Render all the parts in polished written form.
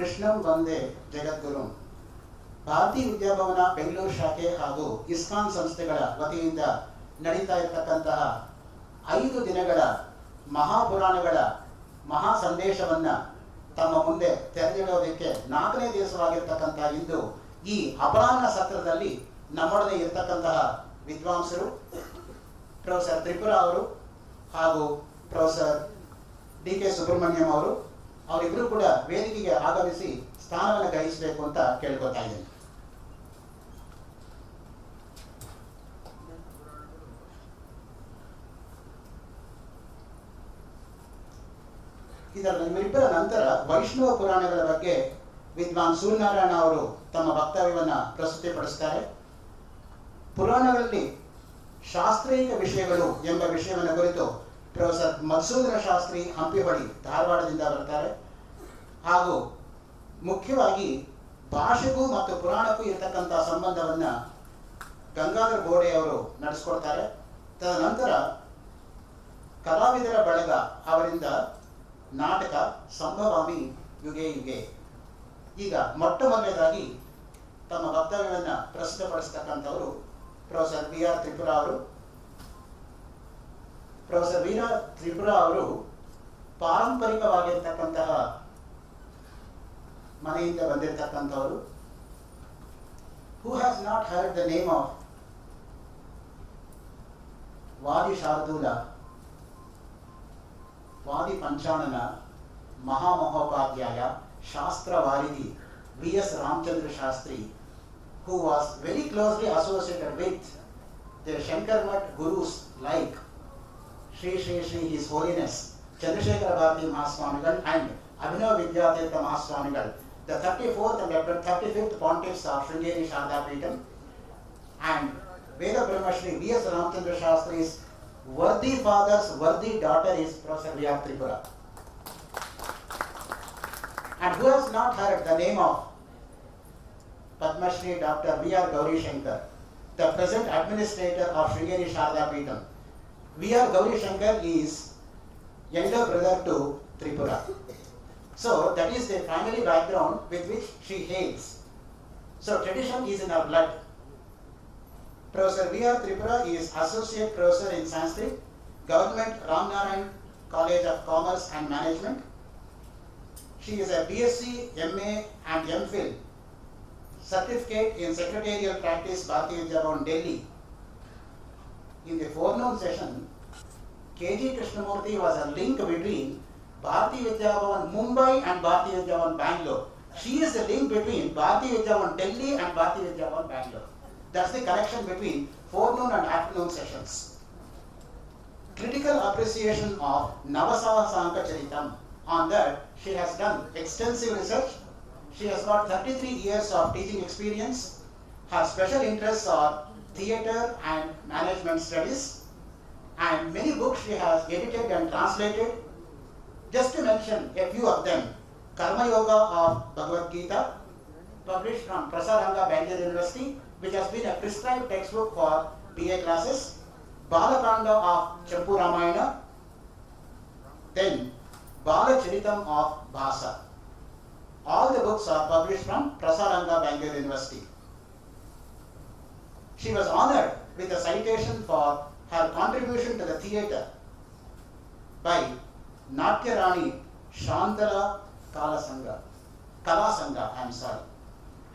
ಕೃಷ್ಣಂ ವಂದೇ ಜಗದ್ಗುರು. ಭಾರತೀಯ ವಿದ್ಯಾಭವನ ಬೆಂಗಳೂರು ಶಾಖೆ ಹಾಗೂ ಇಸ್ಕಾನ್ ಸಂಸ್ಥೆಗಳ ವತಿಯಿಂದ ನಡೀತಾ ಇರತಕ್ಕಂತಹ 5 ದಿನಗಳ ಮಹಾಪುರಾಣಗಳ ಮಹಾ ಸಂದೇಶವನ್ನು ತಮ್ಮ ಮುಂದೆ ತೆರೆದಿಡೋದಕ್ಕೆ 4ನೇ ದಿವಸವಾಗಿರ್ತಕ್ಕಂತಹ ಇಂದು ಈ ಅಪರಾಹ್ನ ಸತ್ರದಲ್ಲಿ ನಮ್ಮೊಡನೆ ಇರತಕ್ಕಂತಹ ವಿದ್ವಾಂಸರು ಪ್ರೊಫೆಸರ್ ತ್ರಿಪುರ ಅವರು ಹಾಗೂ ಪ್ರೊಫೆಸರ್ ಡಿ.ಕೆ. ಸುಬ್ರಹ್ಮಣ್ಯಂ ಅವರು, ಅವರಿಬ್ಬರು ಕೂಡ ವೇದಿಕೆಗೆ ಆಗಮಿಸಿ ಸ್ಥಾನವನ್ನು ಗ್ರಹಿಸಬೇಕು ಅಂತ ಕೇಳ್ಕೊತಾ ಇದ್ದೀನಿ. ಇದರ ನಿಮ್ಮಿಬ್ಬರ ನಂತರ ವೈಷ್ಣವ ಪುರಾಣಗಳ ಬಗ್ಗೆ ವಿದ್ವಾನ್ ಸೂರ್ಯನಾರಾಯಣ ಅವರು ತಮ್ಮ ವಕ್ತವ್ಯವನ್ನು ಪ್ರಸ್ತುತಿಪಡಿಸ್ತಾರೆ. ಪುರಾಣಗಳಲ್ಲಿ ಶಾಸ್ತ್ರೀಯ ವಿಷಯಗಳು ಎಂಬ ವಿಷಯವನ್ನು ಕುರಿತು ಪ್ರೊಫೆಸರ್ ಮಧುಸೂದನ ಶಾಸ್ತ್ರಿ ಹಂಪಿಹೊಳಿ ಧಾರವಾಡದಿಂದ ಬರ್ತಾರೆ. ಹಾಗೂ ಮುಖ್ಯವಾಗಿ ಭಾಷೆಗೂ ಮತ್ತು ಪುರಾಣಕ್ಕೂ ಇರತಕ್ಕಂಥ ಸಂಬಂಧವನ್ನು ಗಂಗಾಧರ ಗೋಡೆ ಅವರು ನಡೆಸ್ಕೊಡ್ತಾರೆ. ತದನಂತರ ಕಲಾವಿದರ ಬಳಗ ಅವರಿಂದ ನಾಟಕ ಸಂಭವಾಮಿ ಯುಗೆ ಯುಗೆ. ಈಗ ಮೊಟ್ಟ ಮೊದಲನೇದಾಗಿ ತಮ್ಮ ವಕ್ತವ್ಯವನ್ನು ಪ್ರಸ್ತುತಪಡಿಸ್ತಕ್ಕಂಥವರು ಪ್ರೊಫೆಸರ್ ವಿ.ಆರ್. ತ್ರಿಪುರ ಅವರು. ಪ್ರೊಫೆಸರ್ ವಿ.ಆರ್. ತ್ರಿಪುರ ಅವರು ಪಾರಂಪರಿಕವಾಗಿರ್ತಕ್ಕಂತಹ ಮನೆಯಿಂದ ಬಂದಿರತಕ್ಕಂಥವರು. Who has not heard the name of Vadi Shardula, ವಾದಿ ಪಂಚಾಣನ, ಮಹಾಮಹೋಪಾಧ್ಯಾಯ, ಶಾಸ್ತ್ರ ವಾರಿಧಿ V.S. Ramchandra Shastri, who was very closely associated with the Shankarmat gurus like Shri His Holiness Chandrasekhara Bharati Mahaswamigal and Abhinav Vidyatirtha Mahaswamigal, the 34th and 35th pontiffs of Sringeri Sharda Peetham, and Veda Brahma Shri V.S. Ramchandra Shastri's worthy father's worthy daughter is Professor V.R. Tripura. And who has not heard the name of Padma Shri Dr. V.R. Gauri Shankar, the present administrator of Sringeri Sharda Peetham. V.R. Gauri Shankar is younger brother to Tripura. So that is the family background with which she hails. So tradition is in our blood. Professor V.R. Tripura is Associate Professor in Sanskrit, Government Ramnarayan College of Commerce and Management. She is a BSc, MA and MPhil certificate in Secretarial Practice, Bharatiya Vidya Bhavan, Delhi. In the forenoon session, K.G. Krishnamurthy was a link between Bharatiya Vidya Bhavan, Mumbai and Bharatiya Vidya Bhavan, Bangalore. She is the link between Bharatiya Vidya Bhavan, Delhi and Bharatiya Vidya Bhavan, Bangalore. That's the connection between forenoon and afternoon sessions. Critical appreciation of Navasahasanka Charitam. On that, she has done extensive research. She has got 33 years of teaching experience. Her special interests are theatre and management studies, and many books she has edited and translated. Just to mention a few of them: Karma Yoga of Bhagavad Gita, published from Prasaranga, Bangalore University, which has been a prescribed textbook for BA classes. Balakanda of Champu Ramayana, then Balacharitam of Bhasa. All the books are published from Prasaranga, Bangalore University. She was honored with a citation for her contribution to the theatre by Natya Rani Shantala Kalasanga,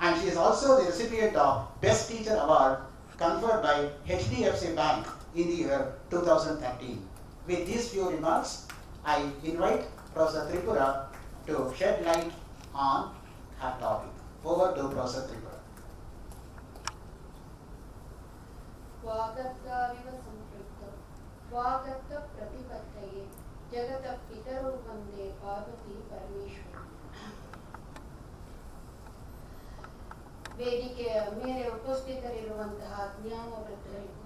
and she is also the recipient of Best Teacher Award conferred by HDFC Bank in the year 2013. With these few remarks, I invite Professor Tripura to shed light on her topic. Over to Professor Tripura. Vagatariva Samprukta Vagata Pratipattaye Jagata Pitaru Vande Parvati Parameshwari. ವೇದಿಕೆಯ ಮೇಲೆ ಉಪಸ್ಥಿತರಿರುವಂತಹ ಜ್ಞಾನ ವೃದ್ಧರಿಗೂ,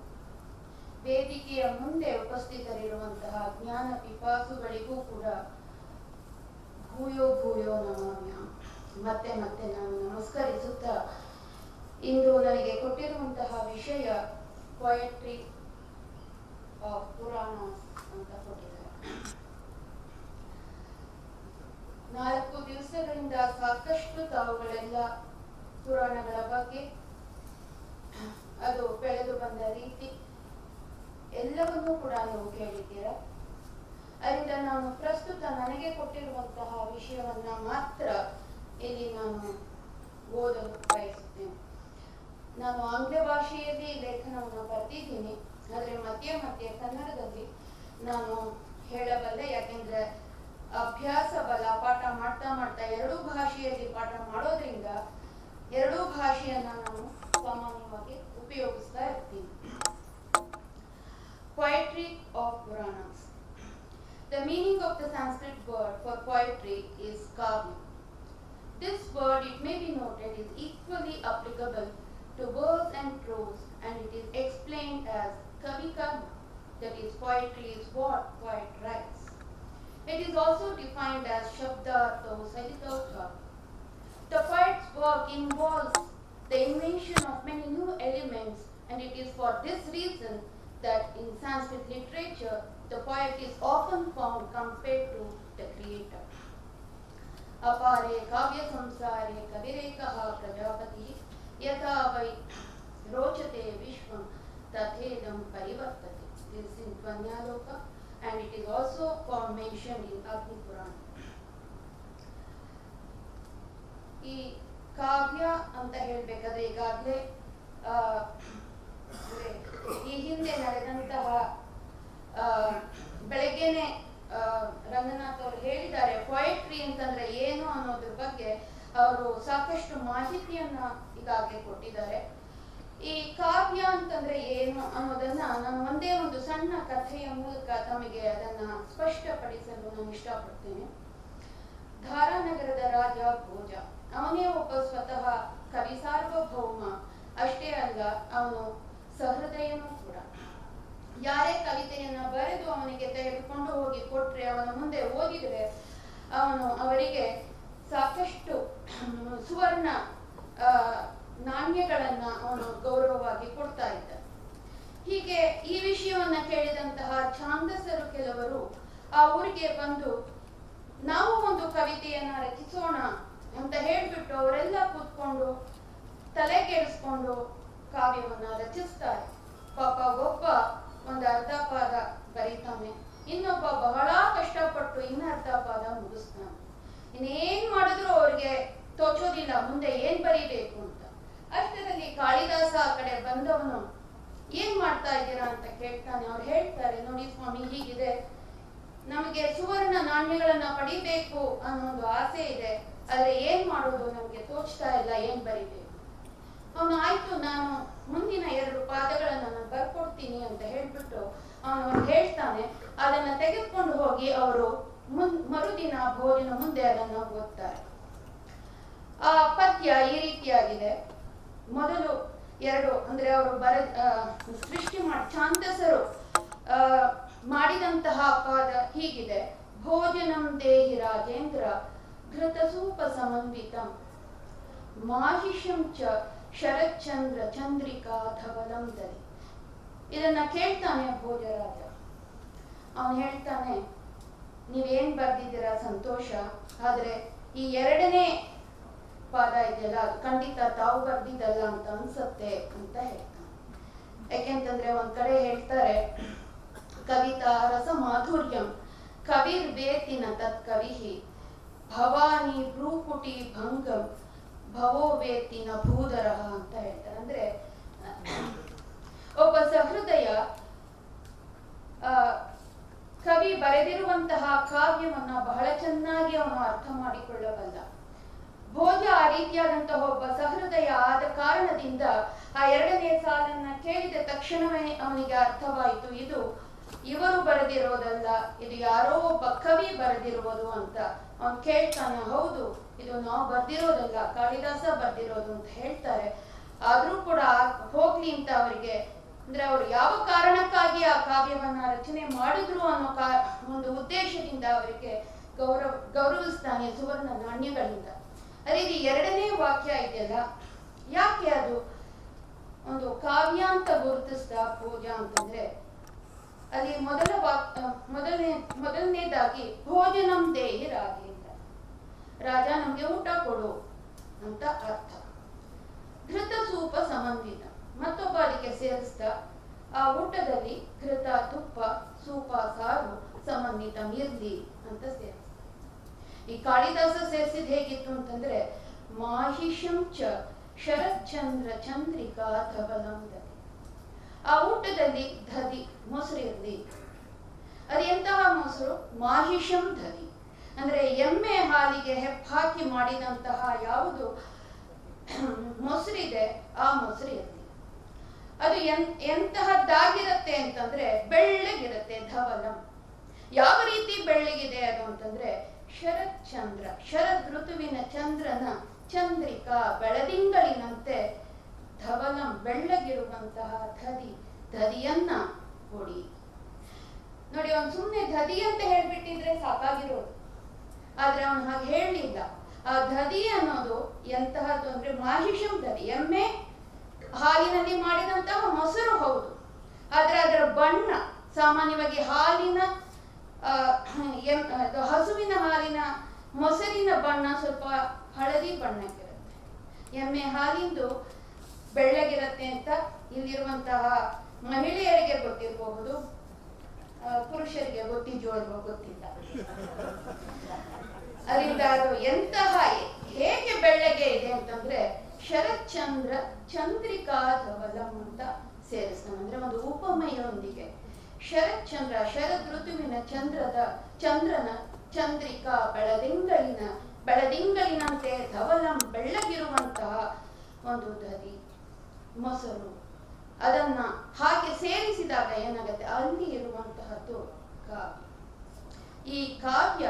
ವೇದಿಕೆಯ ಮುಂದೆ ಉಪಸ್ಥಿತರಿರುವಂತಹ ಜ್ಞಾನ ಪಿಪಾಸುಗಳಿಗೂ ಕೂಡ ಭೂಯೋ ಭೂಯೋ ನಮಾಮ್ಯ. ಮತ್ತೆ ಮತ್ತೆ ನಾನು ನಮಸ್ಕರಿಸುತ್ತಾ, ಇಂದು ನನಗೆ ಕೊಟ್ಟಿರುವಂತಹ ವಿಷಯ ಪೊಯಟ್ರಿ ಆಫ್ ಪುರಾಣ ಅಂತ ಕೊಟ್ಟಿದ್ದಾರೆ. 4 ದಿವಸಗಳಿಂದ ಸಾಕಷ್ಟು ತಾವುಗಳೆಲ್ಲ ಪುರಾಣಗಳ ಬಗ್ಗೆ, ಅದು ಬೆಳೆದು ಬಂದ ರೀತಿ ಎಲ್ಲವನ್ನೂ ಕೂಡ ನೀವು ಕೇಳಿದ್ದೀರಾ. ಅದರಿಂದ ನಾನು ಪ್ರಸ್ತುತ ನನಗೆ ಕೊಟ್ಟಿರುವಂತಹ ವಿಷಯವನ್ನ ಮಾತ್ರ ಇಲ್ಲಿ ನಾನು ಓದಲು ಬಯಸುತ್ತೇನೆ. ನಾನು ಆಂಗ್ಲ ಭಾಷೆಯಲ್ಲಿ ಲೇಖನವನ್ನು ಬರೆದಿದ್ದೀನಿ, ಆದರೆ ಮಧ್ಯೆ ಮಧ್ಯೆ ಕನ್ನಡದಲ್ಲಿ ನಾನು ಹೇಳಬಲ್ಲೆ. ಯಾಕೆಂದ್ರೆ ಅಭ್ಯಾಸ ಬಲ, ಪಾಠ ಮಾಡ್ತಾ ಮಾಡ್ತಾ ಎರಡೂ ಭಾಷೆಯಲ್ಲಿ ಪಾಠ ಮಾಡೋದ್ರಿಂದ ಎರಡೂ ಭಾಷೆಯನ್ನ ನಾನು ಸಾಮಾನ್ಯವಾಗಿ ಉಪಯೋಗಿಸ್ತಾ ಇರ್ತೀನಿ. Poetry of Puranas. The meaning of the Sanskrit word for poetry is kavya. This word, it may be noted, is equally applicable to verse and prose, and it is explained as kavi karma. That is, poetry is what poet writes. It is also defined as shabdartho sahitotha. The poet's work involves the invention of many new elements, and it is for this reason that in Sanskrit literature the poet is often found compared to the creator. Apare kavya samsare kavirekaha prajapati yatha vai rochate vishvam tathedam parivartate. This is in Dvanyaloka, and it is also mentioned in Agni Purana. ಈ ಕಾವ್ಯ ಅಂತ ಹೇಳ್ಬೇಕಾದ್ರೆ ಈಗಾಗಲೇ ಈ ಹಿಂದೆ ನಡೆದಂತಹ ಬೆಳಗ್ಗೆನೆ ರಂಗನಾಥ್ ಅವರು ಹೇಳಿದ್ದಾರೆ ಪೊಯೆಟ್ರಿ ಅಂತಂದ್ರೆ ಏನು ಅನ್ನೋದ್ರ ಬಗ್ಗೆ ಅವರು ಸಾಕಷ್ಟು ಮಾಹಿತಿಯನ್ನ ಈಗಾಗಲೇ ಕೊಟ್ಟಿದ್ದಾರೆ. ಈ ಕಾವ್ಯ ಅಂತಂದ್ರೆ ಏನು ಅನ್ನೋದನ್ನ ನಾನು ಒಂದೇ ಒಂದು ಸಣ್ಣ ಕಥೆಯ ಮೂಲಕ ತಮಗೆ ಅದನ್ನ ಸ್ಪಷ್ಟಪಡಿಸಲು ನಾನು ಇಷ್ಟಪಡ್ತೇನೆ. ಧಾರಾನಗರದ ರಾಜ ಭೋಜ, ಅವನೇ ಒಬ್ಬ ಸ್ವತಃ ಕವಿ ಸಾರ್ವಭೌಮ. ಅಷ್ಟೇ ಅಲ್ಲ, ಅವನು ಸಹೃದಯನೂ ಕೂಡ. ಯಾರೇ ಕವಿತೆಯನ್ನ ಬರೆದು ಅವನಿಗೆ ತೆಗೆದುಕೊಂಡು ಹೋಗಿ ಕೊಟ್ರೆ, ಅವನ ಮುಂದೆ ಓದಿದ್ರೆ ಅವನು ಅವರಿಗೆ ಸಾಕಷ್ಟು ಸುವರ್ಣ ನಾಣ್ಯಗಳನ್ನ ಅವನು ಗೌರವವಾಗಿ ಕೊಡ್ತಾ ಇದ್ದ. ಹೀಗೆ ಈ ವಿಷಯವನ್ನ ಕೇಳಿದಂತಹ ಛಾಂದಸರು ಕೆಲವರು ಆ ಊರಿಗೆ ಬಂದು ನಾವು ಒಂದು ಕವಿತೆಯನ್ನ ರಚಿಸೋಣ ಅಂತ ಹೇಳ್ಬಿಟ್ಟು ಅವರೆಲ್ಲ ಕೂತ್ಕೊಂಡು ತಲೆ ಕೆಡಿಸ್ಕೊಂಡು ಕಾವ್ಯವನ್ನ ರಚಿಸ್ತಾರೆ. ಪಾಪ ಒಬ್ಬ ಒಂದು ಅರ್ಧ ಪಾದ ಬರೀತಾನೆ, ಇನ್ನೊಬ್ಬ ಬಹಳ ಕಷ್ಟಪಟ್ಟು ಇನ್ನ ಅರ್ಧ ಪಾದ ಮುಗಿಸ್ತಾನೆ. ಇನ್ನೇನ್ ಮಾಡಿದ್ರು ಅವ್ರಿಗೆ ತೋಚೋದಿಲ್ಲ ಮುಂದೆ ಏನ್ ಬರೀಬೇಕು ಅಂತ. ಅಷ್ಟರಲ್ಲಿ ಕಾಳಿದಾಸ ಆ ಕಡೆ ಬಂದವನು ಏನ್ ಮಾಡ್ತಾ ಇದ್ದೀರಾ ಅಂತ ಕೇಳ್ತಾನೆ. ಅವ್ರು ಹೇಳ್ತಾರೆ, ನೋಡಿ ಸ್ವಾಮಿ, ಹೀಗಿದೆ, ನಮಗೆ ಸುವರ್ಣ ನಾಣ್ಯಗಳನ್ನ ಪಡಿಬೇಕು ಅನ್ನೋ ಒಂದು ಆಸೆ ಇದೆ, ಆದ್ರೆ ಏನ್ ಮಾಡೋದು ನಮ್ಗೆ ತೋಚ್ತಾ ಇಲ್ಲ, ಏನ್ ಬರೀಬೇಕು. ಅವನು ಆಯ್ತು, ನಾನು ಮುಂದಿನ 2 ಪಾದಗಳನ್ನ ನಾನು ಬರ್ಕೊಡ್ತೀನಿ ಅಂತ ಹೇಳ್ಬಿಟ್ಟು ಅವನು ಹೇಳ್ತಾನೆ. ಅದನ್ನ ತೆಗೆದುಕೊಂಡು ಹೋಗಿ ಅವರು ಮರುದಿನ ಭೋಜನ ಮುಂದೆ ಅದನ್ನ ಓದ್ತಾರೆ. ಆ ಪದ್ಯ ಈ ರೀತಿಯಾಗಿದೆ. ಮೊದಲು 2 ಅಂದ್ರೆ ಅವರು ಸೃಷ್ಟಿ ಮಾಡಿ ಛಾಂದಸರು ಮಾಡಿದಂತಹ ಪಾದ ಹೀಗಿದೆ. ಭೋಜನಂ ದೇಹಿ ರಾಜೇಂದ್ರ ಘೃತಸೂಪ ಸಮನ್ವಿತಂ ಮಾಹಿಷಂ ಚ ಶರಚಂದ್ರ ಚಂದ್ರಿಕಾ ಧವಲಂ ದಲಿ. ಇದನ್ನ ಕೇಳ್ತಾನೆ ಭೋಜರಾಜ. ಅವನು ಹೇಳ್ತಾನೆ, ನೀವೇನ್ ಬರ್ದಿದ್ದೀರಾ ಸಂತೋಷ, ಆದ್ರೆ ಈ 2ನೇ ಪಾದ ಇದೆಯಲ್ಲ ಅದು ಖಂಡಿತ ತಾವು ಬರ್ದಿದ್ದಲ್ಲ ಅಂತ ಅನ್ಸತ್ತೆ ಅಂತ ಹೇಳ್ತಾನೆ. ಯಾಕೆಂತಂದ್ರೆ ಒಂದ್ ಕಡೆ ಹೇಳ್ತಾರೆ, ಕವಿತಾ ರಸ ಮಾಧುರ್ಯಂ ಕವಿರ್ ವೇತಿನ ತತ್ ಕವಿಹಿ ಭವಾನಿ ಭ್ರೂಕುಟಿ ಭಂಗಂ ಭವೋ ವೇತಿನ ಭೂಧರಃ ಅಂತ ಹೇಳ್ತಾರೆ. ಅಂದ್ರೆ ಒಬ್ಬ ಸಹೃದಯ ಕವಿ ಬರೆದಿರುವಂತಹ ಕಾವ್ಯವನ್ನ ಬಹಳ ಚೆನ್ನಾಗಿ ಅವನು ಅರ್ಥ ಮಾಡಿಕೊಳ್ಳಬಲ್ಲ. ಭೋಜ ಆ ರೀತಿಯಾದಂತಹ ಒಬ್ಬ ಸಹೃದಯ ಆದ ಕಾರಣದಿಂದ ಆ 2ನೇ ಸಾಲನ್ನ ಕೇಳಿದ ತಕ್ಷಣವೇ ಅವನಿಗೆ ಅರ್ಥವಾಯಿತು, ಇದು ಇವರು ಬರೆದಿರೋದಲ್ಲ, ಇದು ಯಾರೋ ಒಬ್ಬ ಕವಿ ಬರೆದಿರುವುದು ಅಂತ. ಅವನು ಕೇಳ್ತಾನೆ, ಹೌದು, ಇದು ನಾವು ಬರ್ದಿರೋದಲ್ಲ, ಕಾಳಿದಾಸ ಬರ್ದಿರೋದು ಅಂತ ಹೇಳ್ತಾರೆ. ಆದ್ರೂ ಕೂಡ ಹೋಗ್ಲಿ ಅಂತ ಅವರಿಗೆ, ಅಂದ್ರೆ ಅವರು ಯಾವ ಕಾರಣಕ್ಕಾಗಿ ಆ ಕಾವ್ಯವನ್ನ ರಚನೆ ಮಾಡಿದ್ರು ಅನ್ನೋ ಒಂದು ಉದ್ದೇಶದಿಂದ ಅವರಿಗೆ ಗೌರವಿಸ್ತಾನೆ ಸುವರ್ಣ ನಾಣ್ಯಗಳಿಂದ. ಅದೇ ರೀತಿ 2ನೇ ವಾಕ್ಯ ಇದೆಯಲ್ಲ, ಯಾಕೆ ಅದು ಒಂದು ಕಾವ್ಯ ಅಂತ ಗುರುತಿಸ್ದ ಭೋಜ ಅಂತಂದ್ರೆ, ಅಲ್ಲಿ ಮೊದಲನೇದಾಗಿ ಭೋಜನಂ ದೇಹಿ ರಾಜೇಂದ್ರ. ರಾಜ ನಮಗೆ ಊಟ ಕೊಡು ಅಂತ ಅರ್ಥ. ಘೃತ ಸೂಪ ಸಂಬಂಧಿತ, ಮತ್ತೊಬ್ಬ ಅದಕ್ಕೆ ಸೇರಿಸಿದ ಆ ಊಟದಲ್ಲಿ ಘೃತ ತುಪ್ಪ ಸೂಪ ಸಾರು ಸಂಬಂಧಿತ ಇರ್ಲಿ ಅಂತ ಸೇರಿಸಿದ. ಈ ಕಾಳಿದಾಸ ಸೇರಿಸಿದ್ ಹೇಗಿತ್ತು ಅಂತಂದ್ರೆ ಮಾಹಿಷಂ ಚ ಶರತ್ಚಂದ್ರ ಚಂದ್ರಿಕಾ ಧವಲಂ ದದಿ. ಆ ಊಟದಲ್ಲಿ ದಧಿ ಮೊಸರು ಇರ್ಲಿ. ಅದು ಎಂತಹ ಮೊಸರು? ಮಾಹಿಷಂ ದಧಿ ಅಂದ್ರೆ ಎಮ್ಮೆ ಹಾಲಿಗೆ ಹೆಪ್ಪಾಕಿ ಮಾಡಿದಂತಹ ಯಾವುದು ಮೊಸರಿದೆ ಆ ಮೊಸರು ಇರ್ಲಿ. ಅದು ಎಂತಹದ್ದಾಗಿರತ್ತೆ ಅಂತಂದ್ರೆ ಬೆಳ್ಳಗಿರತ್ತೆ. ಧವಲಂ ಯಾವ ರೀತಿ ಬೆಳ್ಳಗಿದೆ ಅದು ಅಂತಂದ್ರೆ ಶರತ್ ಚಂದ್ರ, ಶರದ್ ಋತುವಿನ ಚಂದ್ರನ ಚಂದ್ರಿಕಾ ಬೆಳದಿಂಗಳಿನಂತೆ ಧವಲಂ ಬೆಳ್ಳಗಿರುವಂತಹ ದಧಿ, ದಧಿಯನ್ನ ಕೊಡಿ. ನೋಡಿ, ಅವನು ಸುಮ್ಮನೆ ದಧಿ ಅಂತ ಹೇಳ್ಬಿಟ್ಟಿದ್ರೆ ಸಾಕಾಗಿರೋದು, ಆದ್ರೆ ಅವನು ಹಾಗೆ ಹೇಳಲಿಲ್ಲ. ಆ ದಧಿ ಅನ್ನೋದು ಎಂತಹದ್ದು ಅಂದ್ರೆ ಮಾಹಿಷಂ ದಧಿ, ಎಮ್ಮೆ ಹಾಲಿನಲ್ಲಿ ಮಾಡಿದಂತಹ ಮೊಸರು ಹೌದು, ಆದ್ರೆ ಅದರ ಬಣ್ಣ ಸಾಮಾನ್ಯವಾಗಿ ಹಾಲಿನ ಹಸುವಿನ ಹಾಲಿನ ಮೊಸರಿನ ಬಣ್ಣ ಸ್ವಲ್ಪ ಹಳದಿ ಬಣ್ಣಕ್ಕಿರುತ್ತೆ. ಎಮ್ಮೆ ಹಾಲಿಂದು ಬೆಳ್ಳಗಿರತ್ತೆ ಅಂತ ಇಲ್ಲಿರುವಂತಹ ಮಹಿಳೆಯರಿಗೆ ಗೊತ್ತಿರಬಹುದು, ಪುರುಷರಿಗೆ ಗೊತ್ತಿದೆಯೋ ಗೊತ್ತಿಲ್ಲ. ಅದರಿಂದ ಅದು ಎಂತಹ ಹೇಗೆ ಬೆಳ್ಳಗೆ ಇದೆ ಅಂತಂದ್ರೆ ಶರತ್ಚಂದ್ರ ಚಂದ್ರಿಕಾ ಧವಲಂ ಅಂತ ಸೇರಿಸ್ತಾನೆ. ಅಂದ್ರೆ ಒಂದು ಉಪಮೆಯೊಂದಿಗೆ ಶರತ್ಚಂದ್ರ, ಶರದ್ ಋತುವಿನ ಚಂದ್ರನ ಚಂದ್ರಿಕಾ ಬೆಳದಿಂಗಳಿನಂತೆ ಧವಲಂ ಬೆಳ್ಳಗಿರುವಂತಹ ಒಂದು ದಧಿ ಮೊಸರು, ಅದನ್ನ ಹಾಗೆ ಸೇರಿಸಿದಾಗ ಏನಾಗುತ್ತೆ, ಅಲ್ಲಿ ಇರುವಂತಹದ್ದು ಕಾವ್ಯ. ಈ ಕಾವ್ಯ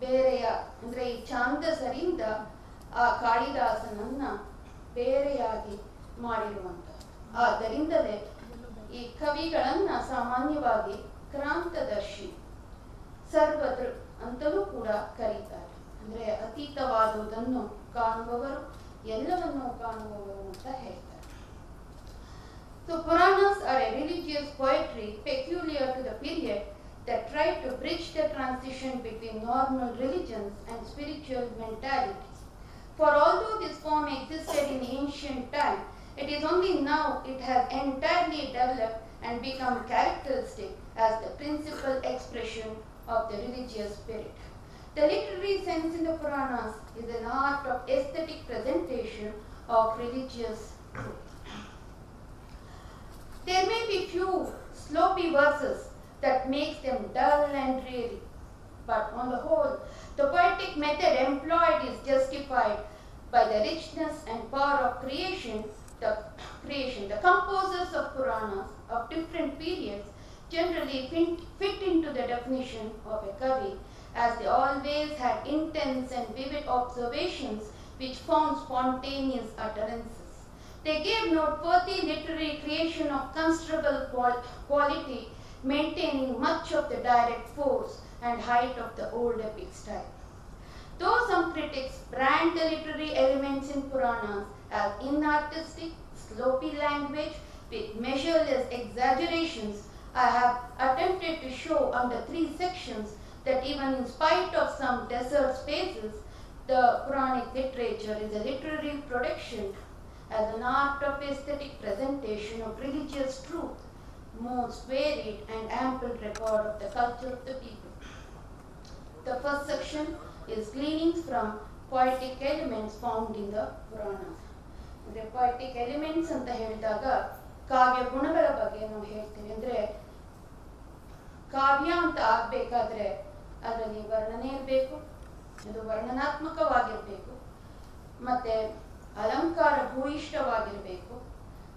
ಬೇರೆಯ ಅಂದ್ರೆ ಈ ಛಾಂದಸರಿಂದ ಆ ಕಾಳಿದಾಸನನ್ನ ಬೇರೆಯಾಗಿ ಮಾಡಿರುವಂತಹ. ಆದ್ದರಿಂದಲೇ ಈ ಕವಿಗಳನ್ನ ಸಾಮಾನ್ಯವಾಗಿ ಕ್ರಾಂತದರ್ಶಿ, ಸರ್ವದೃ ಅಂತಲೂ ಕೂಡ ಕರೀತಾರೆ. ಅಂದ್ರೆ ಅತೀತವಾದುದನ್ನು ಕಾಣುವವರು, ಎಲ್ಲವನ್ನೂ ಕಾಣುವವರು ಅಂತ ಹೇಳ್ತಾರೆ. So Puranas are a religious poetry peculiar to the period that tried to bridge the transition between normal religions and spiritual mentalities. For although this form existed in ancient time, it is only now it has entirely developed and become characteristic as the principal expression of the religious spirit. The literary sense in the Puranas is an art of aesthetic presentation of religious truth. There may be few sloppy verses that makes them dull and dreary, but on the whole, the poetic method employed is justified by the richness and power of creation. The composers of Puranas of different periods generally fit into the definition of a kavi, as they always had intense and vivid observations which found spontaneous utterances. They gave noteworthy literary creation of considerable quality, maintaining much of the direct force and height of the old epic style. Though some critics brand the literary elements in Puranas as inartistic, sloppy language with measureless exaggerations, I have attempted to show under 3 sections that even in spite of some desert spaces, the Puranic literature is a literary production as an art of aesthetic presentation of religious truth, most varied and ample record of the culture of the people. The first section is gleanings from poetic elements found in the Puranas. ಅಂದ್ರೆ poetic elements ಅಂತ ಹೇಳಿದಾಗ ಕಾವ್ಯ ಗುಣಗಳ ಬಗ್ಗೆ ನಾವು ಹೇಳ್ತೀವಿ. ಅಂದ್ರೆ ಕಾವ್ಯ ಅಂತ ಆಗ್ಬೇಕಾದ್ರೆ ಅದರಲ್ಲಿ ವರ್ಣನೆ ಇರಬೇಕು, ಅದು ವರ್ಣನಾತ್ಮಕವಾಗಿರ್ಬೇಕು, ಮತ್ತೆ ಅಲಂಕಾರ ಭೂಯಿಷ್ಠವಾಗಿರ್ಬೇಕು,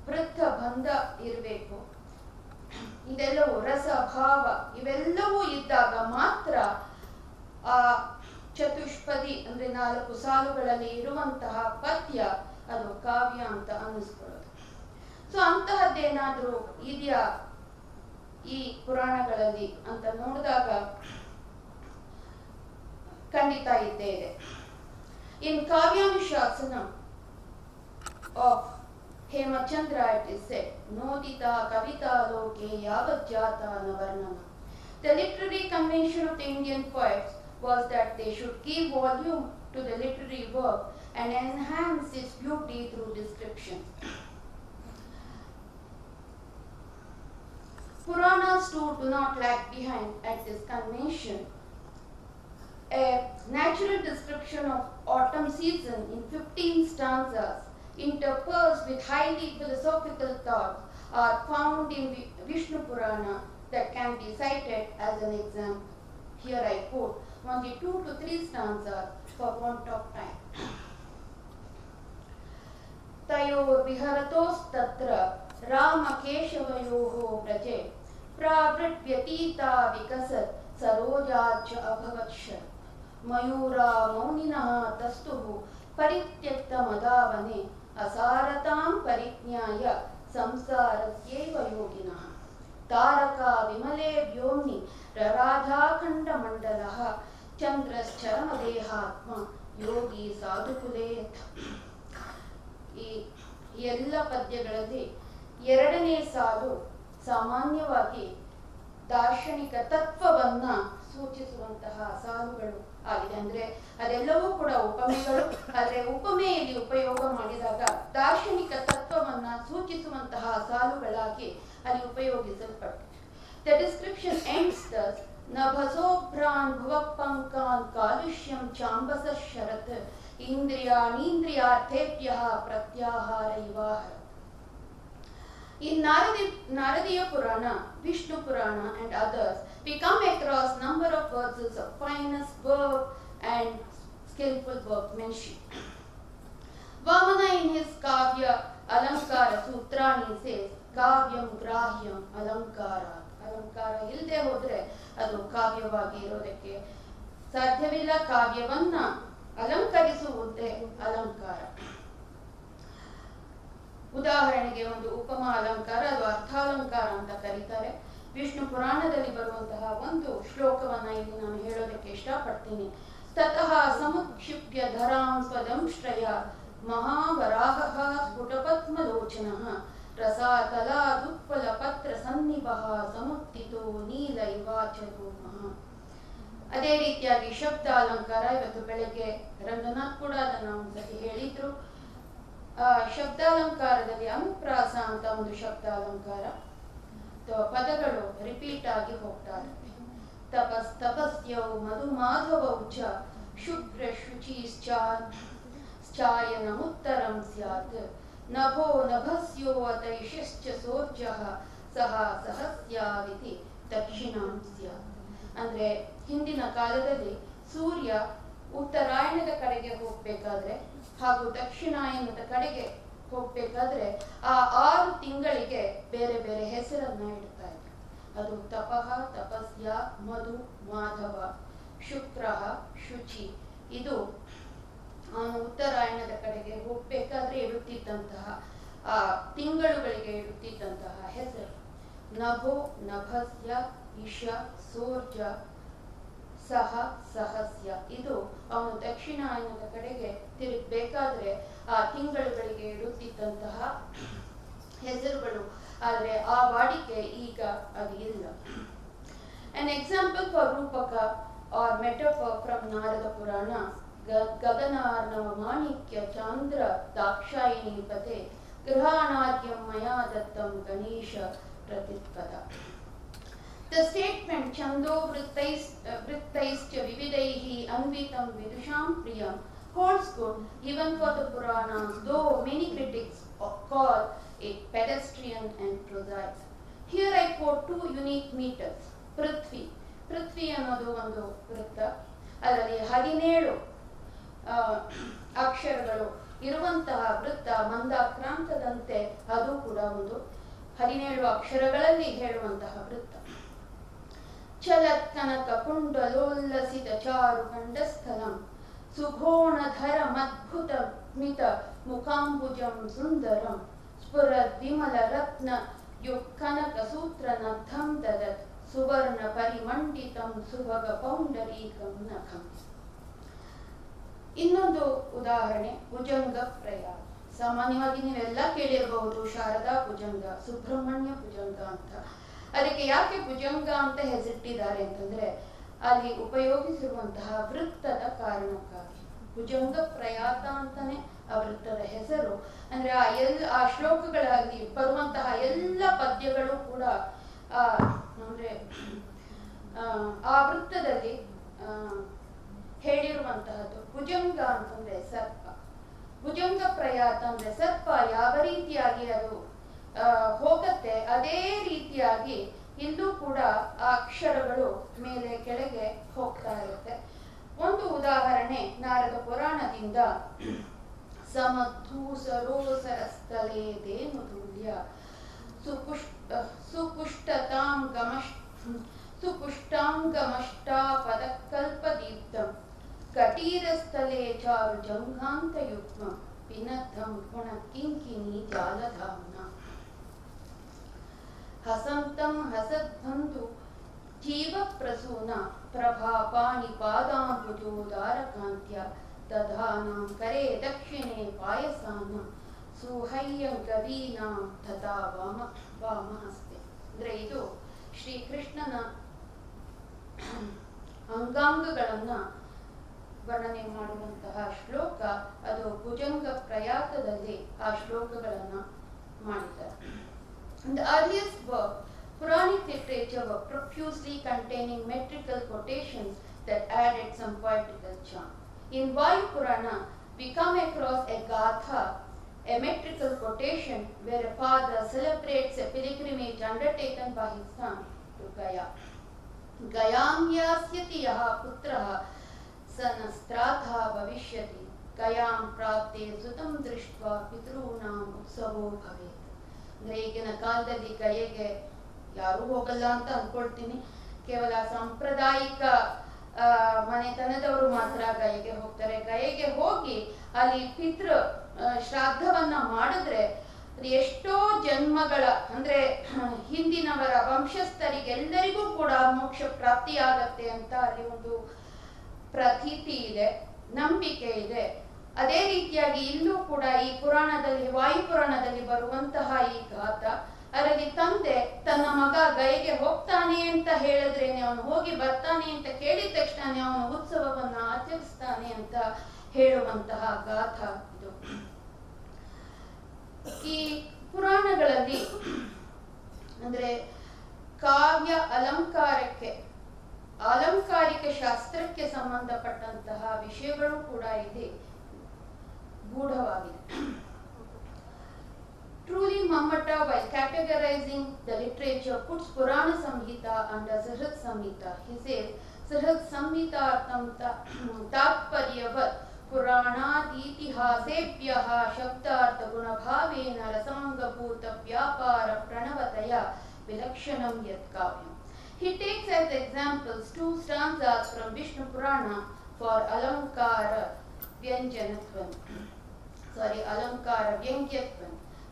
ವೃತ್ತ ಬಂಧ ಇರಬೇಕು. ಇದೆಲ್ಲವೂ ರಸ ಭಾವ ಇವೆಲ್ಲವೂ ಇದ್ದಾಗ ಮಾತ್ರ ಆ ಚತುಷ್ಪದಿ ಅಂದ್ರೆ 4 ಸಾಲುಗಳಲ್ಲಿ ಇರುವಂತಹ ಪದ್ಯ ಅದು ಕಾವ್ಯ ಅಂತ ಅನ್ನಿಸ್ಕೊಳ್ಳೋದು. ಸೊ ಅಂತಹದ್ದೇನಾದ್ರೂ ಇದೆಯಾ ಈ ಪುರಾಣಗಳಲ್ಲಿ ಅಂತ ನೋಡಿದಾಗ ಖಂಡಿತ ಇದ್ದೇ ಇದೆ. ಇನ್ ಕಾವ್ಯಾನುಶಾಸನ of Hemachandra it is said, Nodita Kavita Loke Yavat Jata Navarnana. The literary convention of the Indian poets was that they should give volume to the literary work and enhance its beauty through description. Puranas too do not lag behind at this convention. A natural description of autumn season in 15 stanzas, interspersed with highly philosophical thoughts, are found in Vishnu Purana that can be cited as an example. Here I quote only 2 to 3 stanzas for want of time. Tayor viharatostatra Rama Keshavayoho Braje Pravrityatita Vikasat Sarojacha Abhavatsha Mayura Mauninaha Tastuhu Parityakta Madavane Asaratam Paritnyaya Samsarasyeva Yoginaha Taraka Vimale Vyomni Raraja Khanda Mandalaha Chandrascharamadehatma Yogi Sadhukulet. ಈ ಎಲ್ಲ ಪದ್ಯಗಳಲ್ಲಿ ಎರಡನೇ ಸಾಲು ಸಾಮಾನ್ಯವಾಗಿ ದಾರ್ಶನಿಕ ತತ್ವವನ್ನ ಸೂಚಿಸುವಂತಹ ಸಾಲುಗಳು ಆಗಿದೆ. ಅಂದ್ರೆ ಅದೆಲ್ಲವೂ ಕೂಡ ಉಪಮೆಗಳು. ಆದರೆ ಉಪಮೆಯಲ್ಲಿ ಉಪಯೋಗ ಮಾಡಿದಾಗ ದಾರ್ಶನಿಕ ತತ್ವವನ್ನ ಸೂಚಿಸುವಂತಹ ಸಾಲುಗಳಾಗಿ ಅಲ್ಲಿ ಉಪಯೋಗಿಸಲ್ಪಟ್ಟಿದೆ. The description ends thus: ನಭಸೋಭ್ರಾನ್ ಭುವಪಂಕಾನ್ ಕಾಲುಷ್ಯಂ ಚಾಂಬಸ Sharath ಇಂದ್ರಿಯಾಣೀಂದ್ರಿಯಾರ್ಥೇಭ್ಯಃ ಪ್ರತ್ಯಾಹಾರ ಇವಾಹರ. In Naradiya Purana, Vishnu Purana and others, we come across number of verses of finest verb and skillful workmanship. Vamana in his Kavya Alankara Sutrani says, Kavyam Grahyam Alankara. ಅಲಂಕಾರ ಇಲ್ಲದೆ ಹೋದ್ರೆ ಅದು ಕಾವ್ಯವಾಗಿ ಇರೋದಕ್ಕೆ ಸಾಧ್ಯವಿಲ್ಲ. ಕಾವ್ಯವನ್ನ ಅಲಂಕರಿಸುವುದೇ ಅಲಂಕಾರ. ಉದಾಹರಣೆಗೆ ಒಂದು ಉಪಮಾ ಅಲಂಕಾರ, ಅದು ಅರ್ಥಾಲಂಕಾರ ಅಂತ ಕರೀತಾರೆ. ವಿಷ್ಣು ಪುರಾಣದಲ್ಲಿ ಬರುವಂತಹ ಒಂದು ಶ್ಲೋಕವನ್ನ ಇಲ್ಲಿ ನಾನು ಹೇಳೋದಕ್ಕೆ ಇಷ್ಟಪಡ್ತೀನಿ. ತತಃ ಸಮುಕ್ಷಿಪ್ಯ ಧರಾಂ ಸ್ವದಂಶ್ರಯ ಮಹಾವರಾಹಃ ಸ್ಫುಟಪದ್ಮಲೋಚನಃ ರಸಾತಲಾ ದುಪ್ಪಲ ಪತ್ರ ಸನ್ನಿಭಃ ಸಮುತ್ತಿತೋ ನೀಲ ಇವಾಚರೋಮಃ. ಅದೇ ರೀತಿಯಾಗಿ ಶಬ್ದ ಅಲಂಕಾರ. ಇವತ್ತು ಬೆಳಗ್ಗೆ ರಂಗನಾಥ್ ಕೂಡ ಅದನ್ನ ಒಂದ್ಸತಿ ಹೇಳಿದ್ರು. ಶಬ್ದಾಲಂಕಾರದಲ್ಲಿ ಅನುಪ್ರಾಸ ಅಂತ ಒಂದು ಶಬ್ದ ಅಲಂಕಾರ. ಪದಗಳು ರಿಪೀಟ್ ಆಗಿ ಹೋಗ್ತಾ ಇರುತ್ತೆ. ತಪಸ್ ತಪಸ್ಯೌ ಮಧುಮಾಧವೌ ಚ ಶುಕ್ರ ಶುಚಿಶ್ಚಾಯನಮುತ್ತರಂ ಸ್ಯಾತ್ ನಭೋ ನಭಸ್ಯೋ ಅತೈಷಶ್ಚ ಸೋರ್ಜಃ ಸಹ ಸಹಸ್ಯಾವಿತಿ ದಕ್ಷಿಣಾಂ ಸ್ಯಾತ್. ಅಂದ್ರೆ ಹಿಂದಿನ ಕಾಲದಲ್ಲಿ ಸೂರ್ಯ ಉತ್ತರಾಯಣದ ಕಡೆಗೆ ಹೋಗ್ಬೇಕಾದ್ರೆ ಹಾಗೂ ದಕ್ಷಿಣಾಯನದ ಕಡೆಗೆ ಹೋಗ್ಬೇಕಾದ್ರೆ ಆ 6 ತಿಂಗಳಿಗೆ ಬೇರೆ ಬೇರೆ ಹೆಸರನ್ನ ಇಡ್ತಾ ಇದ್ರು. ಅದು ತಪಃ ತಪಸ್ಯ, ಮಧು ಮಾಧವ, ಶುಕ್ರ ಶುಚಿ. ಇದು ಅವನು ಉತ್ತರಾಯಣದ ಕಡೆಗೆ ಹೋಗ್ಬೇಕಾದ್ರೆ ಇಡುತ್ತಿದ್ದಂತಹ ಆ ತಿಂಗಳುಗಳಿಗೆ ಇಡುತ್ತಿದ್ದಂತಹ ಹೆಸರು. ನಭೋ ನಭಸ್ಯ ಇಶ ಸೋರ್ಜ ಸಹ ಸಹಸ್ಯ. ಇದು ಅವನು ದಕ್ಷಿಣಾಯನದ ಕಡೆಗೆ ತಿರುಗಬೇಕಾದ್ರೆ ಆ ತಿಂಗಳುಗಳಿಗೆ ಇಡುತ್ತಿದ್ದಂತಹ ಹೆಸರುಗಳು. ಆದರೆ ಆ ವಾಡಿಕೆ ಈಗ ಅದು ಇಲ್ಲ. An example for Rupaka or metaphor from Narada Purana: ಗಗನಾರ್ಣವ ಮಾಣಿಕ್ಯ ಚಾಂದ್ರ ದಾಕ್ಷಾಯಿಣಿ ಪತೆ ಗೃಹಾಣಾರ್ಯಂ ಮಯಾ ದತ್ತಂ Ganesha ಪ್ರತಿಪದ. The statement Chando vrittaischa vividaihi anvitam vidusham priyam holds good even for the Puranas, though many critics call it pedestrian and prosaic. Here I quote 2 unique meters. Prithvi ಅನ್ನೋದು ಒಂದು ವೃತ್ತ. ಅದರಲ್ಲಿ 17 ಅಕ್ಷರಗಳು ಇರುವಂತಹ ವೃತ್ತ. ಮಂದಾಕ್ರಾಂತದಂತೆ ಅದು ಕೂಡ ಒಂದು 17 ಅಕ್ಷರಗಳಲ್ಲಿ ಹೇಳುವಂತಹ ವೃತ್ತ. ಚಲತ್ ಕನಕ ಕುಂಡಲೋಲ್ಲಸಿತ ಚಾರು ಖಂಡಸ್ಥಲಂ ಸುಘೋಣಧರ ಮದ್ಭುತ ಮಿತ ಮುಖಾಂಬುಜಂ ಸುಂದರಂ ಸ್ಫುರದ್ ವಿಮಲ ರತ್ನ ಯುಕ್ ಕನಕ ಸೂತ್ರ ನಗ್ಧಂ ದದತ್ ಸುವರ್ಣ ಪರಿಮಂಡಿತಂ ಸುಭಗ ಪೌಂಡರೀಕಂ ನಖಂ. ಇನ್ನೊಂದು ಉದಾಹರಣೆ ಭುಜಂಗ ಪ್ರಯಾಗ. ಸಾಮಾನ್ಯವಾಗಿ ನೀವೆಲ್ಲ ಕೇಳಿರಬಹುದು ಶಾರದಾ ಭುಜಂಗ, ಸುಬ್ರಹ್ಮಣ್ಯ ಭುಜಂಗ ಅಂತ. ಅದಕ್ಕೆ ಯಾಕೆ ಭುಜಂಗ ಅಂತ ಹೆಸರಿಟ್ಟಿದ್ದಾರೆ ಅಂತಂದ್ರೆ ಅಲ್ಲಿ ಉಪಯೋಗಿಸಿರುವಂತಹ ವೃತ್ತದ ಕಾರಣಕ್ಕಾಗಿ. ಭುಜಂಗ ಪ್ರಯಾತ ಅಂತಾನೆ ಆ ವೃತ್ತದ ಹೆಸರು. ಅಂದ್ರೆ ಆ ಶ್ಲೋಕಗಳಲ್ಲಿ ಬರುವಂತಹ ಎಲ್ಲ ಪದ್ಯಗಳು ಕೂಡ ಅಂದ್ರೆ ಆ ವೃತ್ತದಲ್ಲಿ ಹೇಳಿರುವಂತಹದ್ದು. ಭುಜಂಗ ಅಂತಂದ್ರೆ ಸರ್ಪ, ಭುಜಂಗ ಪ್ರಯಾತ ಅಂದ್ರೆ ಸರ್ಪ ಯಾವ ರೀತಿಯಾಗಿ ಅದು ಹೋಗತ್ತೆ ಅದೇ ರೀತಿಯಾಗಿ ಇಲ್ಲೂ ಕೂಡ ಆ ಅಕ್ಷರಗಳು ಮೇಲೆ ಕೆಳಗೆ ಹೋಗ್ತಾ ಇರುತ್ತೆ. ಒಂದು ಉದಾಹರಣೆ ನಾರದ ಪುರಾಣದಿಂದ, ಸಮಧೂ ಸರೋಸರಸ್ಥಲೇ ದೇನುತುಲ್ಯ ಸುಪುಷ್ಟಾಂಗಮಷ್ಟಾಪದಕಲ್ಪದೀಪ್ತಂ ಕಟೀರಸ್ಥಲೇ ಚಾರು ಜಂಘಾಂತಯುಗ್ಮಂ ಪಿನದ್ದಂ ಗುಣ ಕಿಂಕಿಣಿ ಜಾಲಧಾಮ್ನ ಹಸಂತಂ ಹಸದ್ಬಂಧು ಜೀವ ಪ್ರಸೂನ ಪ್ರಭಾ ಪಾಣಿ ಪಾದಾಂಬುಜೋದಾರಕಾಂತ್ಯ ದಧಾನಾಂ ಕರೆ ದಕ್ಷಿಣೆ ಪಾಯಸಾನ ಸುಹಯ್ಯಂ ಕವೀನಾಂ ತಥಾ ವಾಮಹಸ್ತೆ. ಅಂದ್ರೆ ಇದು ಶ್ರೀಕೃಷ್ಣನ ಅಂಗಾಂಗಗಳನ್ನ ವರ್ಣನೆ ಮಾಡುವಂತಹ ಶ್ಲೋಕ. ಅದು ಭುಜಂಗ ಪ್ರಯಾತದಲ್ಲಿ ಆ ಶ್ಲೋಕಗಳನ್ನ ಮಾಡಿದ್ದಾರೆ. The earliest work, Puranic literature, were profusely containing metrical quotations that added some poetical charm. In Vayu Purana, we come across a gatha, a metrical quotation where a father celebrates a pilgrimage undertaken by his son to Gaya. Gayam yasyati yaha putraha sanastratha bhavishyati Gayam prapte sutam drishtva pitrunam utsavo bhavet. ಅಂದ್ರೆ ಈಗಿನ ಕಾಲದಲ್ಲಿ ಗಯೆಗೆ ಯಾರೂ ಹೋಗಲ್ಲ ಅಂತ ಅನ್ಕೊಳ್ತೀನಿ. ಕೇವಲ ಸಾಂಪ್ರದಾಯಿಕ ಮನೆತನದವರು ಮಾತ್ರ ಗಯೆಗೆ ಹೋಗ್ತಾರೆ. ಗಯೆಗೆ ಹೋಗಿ ಅಲ್ಲಿ ಪಿತೃ ಶ್ರಾದ್ದವನ್ನ ಮಾಡಿದ್ರೆ ಎಷ್ಟೋ ಜನ್ಮಗಳ ಅಂದ್ರೆ ಹಿಂದಿನವರ ವಂಶಸ್ಥರಿಗೆಲ್ಲರಿಗೂ ಕೂಡ ಮೋಕ್ಷ ಪ್ರಾಪ್ತಿಯಾಗತ್ತೆ ಅಂತ ಅಲ್ಲಿ ಒಂದು ಪ್ರತೀತಿ ಇದೆ, ನಂಬಿಕೆ ಇದೆ. ಅದೇ ರೀತಿಯಾಗಿ ಇಲ್ಲೂ ಕೂಡ ಈ ಪುರಾಣದಲ್ಲಿ, ವಾಯುಪುರಾಣದಲ್ಲಿ ಬರುವಂತಹ ಈ ಗಾಥ, ಅದರಲ್ಲಿ ತಂದೆ ತನ್ನ ಮಗ ಗಯೆಗೆ ಹೋಗ್ತಾನೆ ಅಂತ ಹೇಳಿದ್ರೇನೆ, ಅವನು ಹೋಗಿ ಬರ್ತಾನೆ ಅಂತ ಕೇಳಿದ ತಕ್ಷಣ ಅವನು ಉತ್ಸವವನ್ನ ಆಚರಿಸ್ತಾನೆ ಅಂತ ಹೇಳುವಂತಹ ಗಾಥ ಇದು. ಈ ಪುರಾಣಗಳಲ್ಲಿ ಅಂದ್ರೆ ಕಾವ್ಯ ಅಲಂಕಾರಿಕ ಶಾಸ್ತ್ರಕ್ಕೆ ಸಂಬಂಧಪಟ್ಟಂತಹ ವಿಷಯಗಳು ಕೂಡ ಇಲ್ಲಿ ಗೂಢವಾಗಿದೆ. Truly, Mamata, while categorizing the literature, puts Purana Samhita under Sahrit Samhita. He says, Sahrit Samhita tatparyavat Puranaditihasebhyaha shabdartha gunabhavena rasangabhuta vyapara pranavataya vilakshanam yat kavyam. He takes as examples 2 stanzas from Vishnu Purana for Alamkara Vyangyatvam.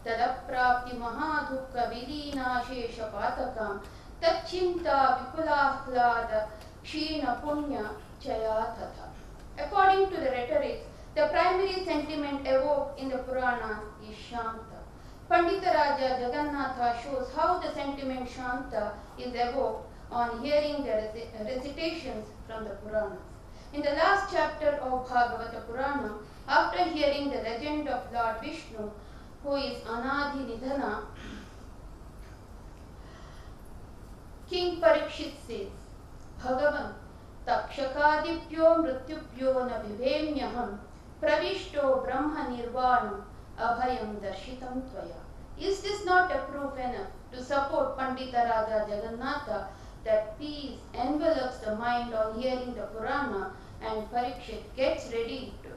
Tadaprapti mahadukka vilinashesha patakam tachinta vipulahlada kshina punya chaya tatha. According to the rhetorics, the primary sentiment evoked in the Purana is Shanta. Pandita Raja Jagannatha shows how the sentiment Shanta is evoked on hearing the recitations from the Puranas. In the last chapter of Bhagavata Purana, after hearing the legend of Lord Vishnu, who is Anadhi Nidhana, King Parikshit says, Bhagavan, Takshakadipyo mrityupyo na vivemyaham, pravishto brahma nirvanam, abhayam darshitam tvaya. Is this not a proof enough to support Pandita Raja Jagannatha that peace envelops the mind on hearing the Purana, and Parikshit gets ready to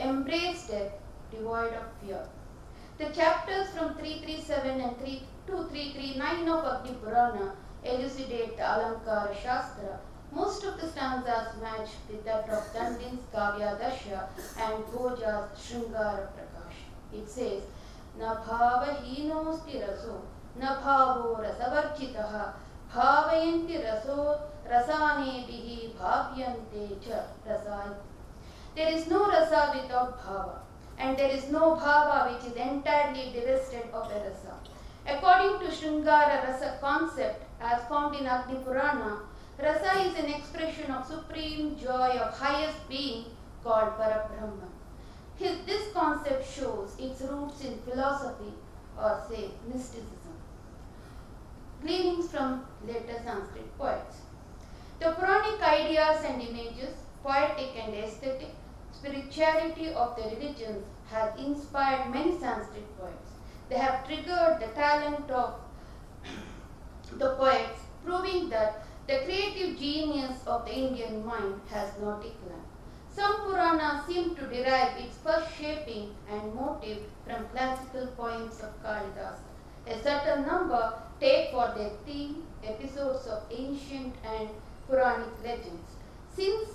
embrace death devoid of fear? The chapters from 337 and 339 of Agni Purana elucidate the Alankara Shastra. Most of the stanzas match with that of Dandin's Kavya Dasha and Bhoja's Shringara Prakash. It says, Na bhava hinosti raso, na bhavo rasavarchitaha, bhavayanti raso rasanebihi bhavyante cha rasai. There is no rasa without bhava, and there is no bhava which is entirely divested of the rasa. According to Shringara Rasa concept as found in Agni Purana, Rasa is an expression of supreme joy of highest being called Parabrahman. This concept shows its roots in philosophy or say mysticism. Gleanings from later Sanskrit poets. The Puranic ideas and images, poetic and aesthetic, spirituality of the religions has inspired many Sanskrit poets. They have triggered the talent of the poets, proving that the creative genius of the Indian mind has not declined. Some Puranas seem to derive its first shaping and motive from classical poems of Kalidasa. A certain number take for their theme episodes of ancient and Puranic legends. Since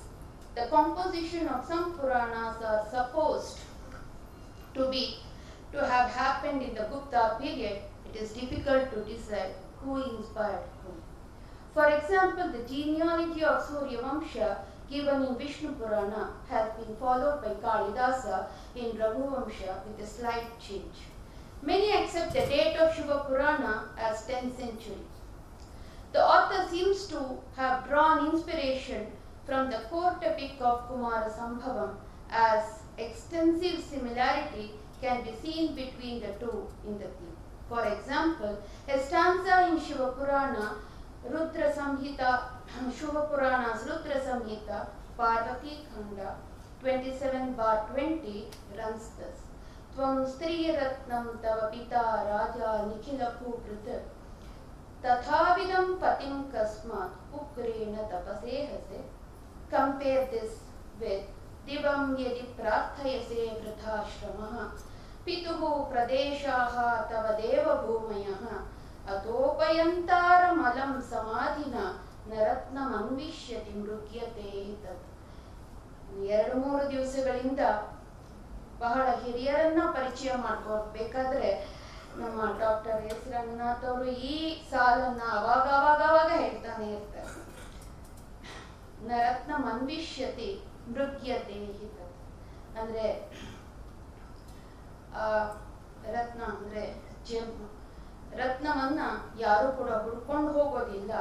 the composition of some Puranas are supposed to have happened in the Gupta period, it is difficult to decide who inspired whom. For example, the genealogy of Surya Vamsha given in Vishnu Purana has been followed by Kalidasa in Raghuvamsha with a slight change. Many accept the date of Shiva Purana as 10th century. The author seems to have drawn inspiration from the court epic of Kumara Sambhavam, as extensive similarity can be seen between the two in the theme. For example, a stanza in Shiva Purana, Rudra Samhita, Shiva Purana's Rudra Samhita, Parvati Khanda 27/20 runs thus. Tvam Stri Ratnam Tava Pita Raja Nikhila Pukrita Tathavidam Patim Kasmat Ukrena Tapasehase. Compare this with Divam Yedi Prarthayase Vrithashramaha Pituhu Pradeshaha Tava Deva Bhumayaha Atopayantaram Alam Samadhina Naratnam Anvishyati Mrukyate Tat. 2-3 ದಿವಸಗಳಿಂದ ಬಹಳ ಹಿರಿಯರನ್ನ ಪರಿಚಯ ಮಾಡ್ಕೋಬೇಕಾದ್ರೆ ನಮ್ಮ doctor S Ranganath ಅವರು ಈ ಸಾಲನ್ನ ಅವಾಗ ಹೇಳ್ತಾನೆ ಇರ್ತಾರೆ. ನರತ್ನ ಮನ್ವಿಷ್ಯತಿ ಮೃಗ್ಯತೆ ಹಿತ ಅಂದ್ರೆ ರತ್ನ ಅಂದ್ರೆ ರತ್ನವನ್ನ ಯಾರು ಕೂಡ ಹುಡ್ಕೊಂಡು ಹೋಗೋದಿಲ್ಲ,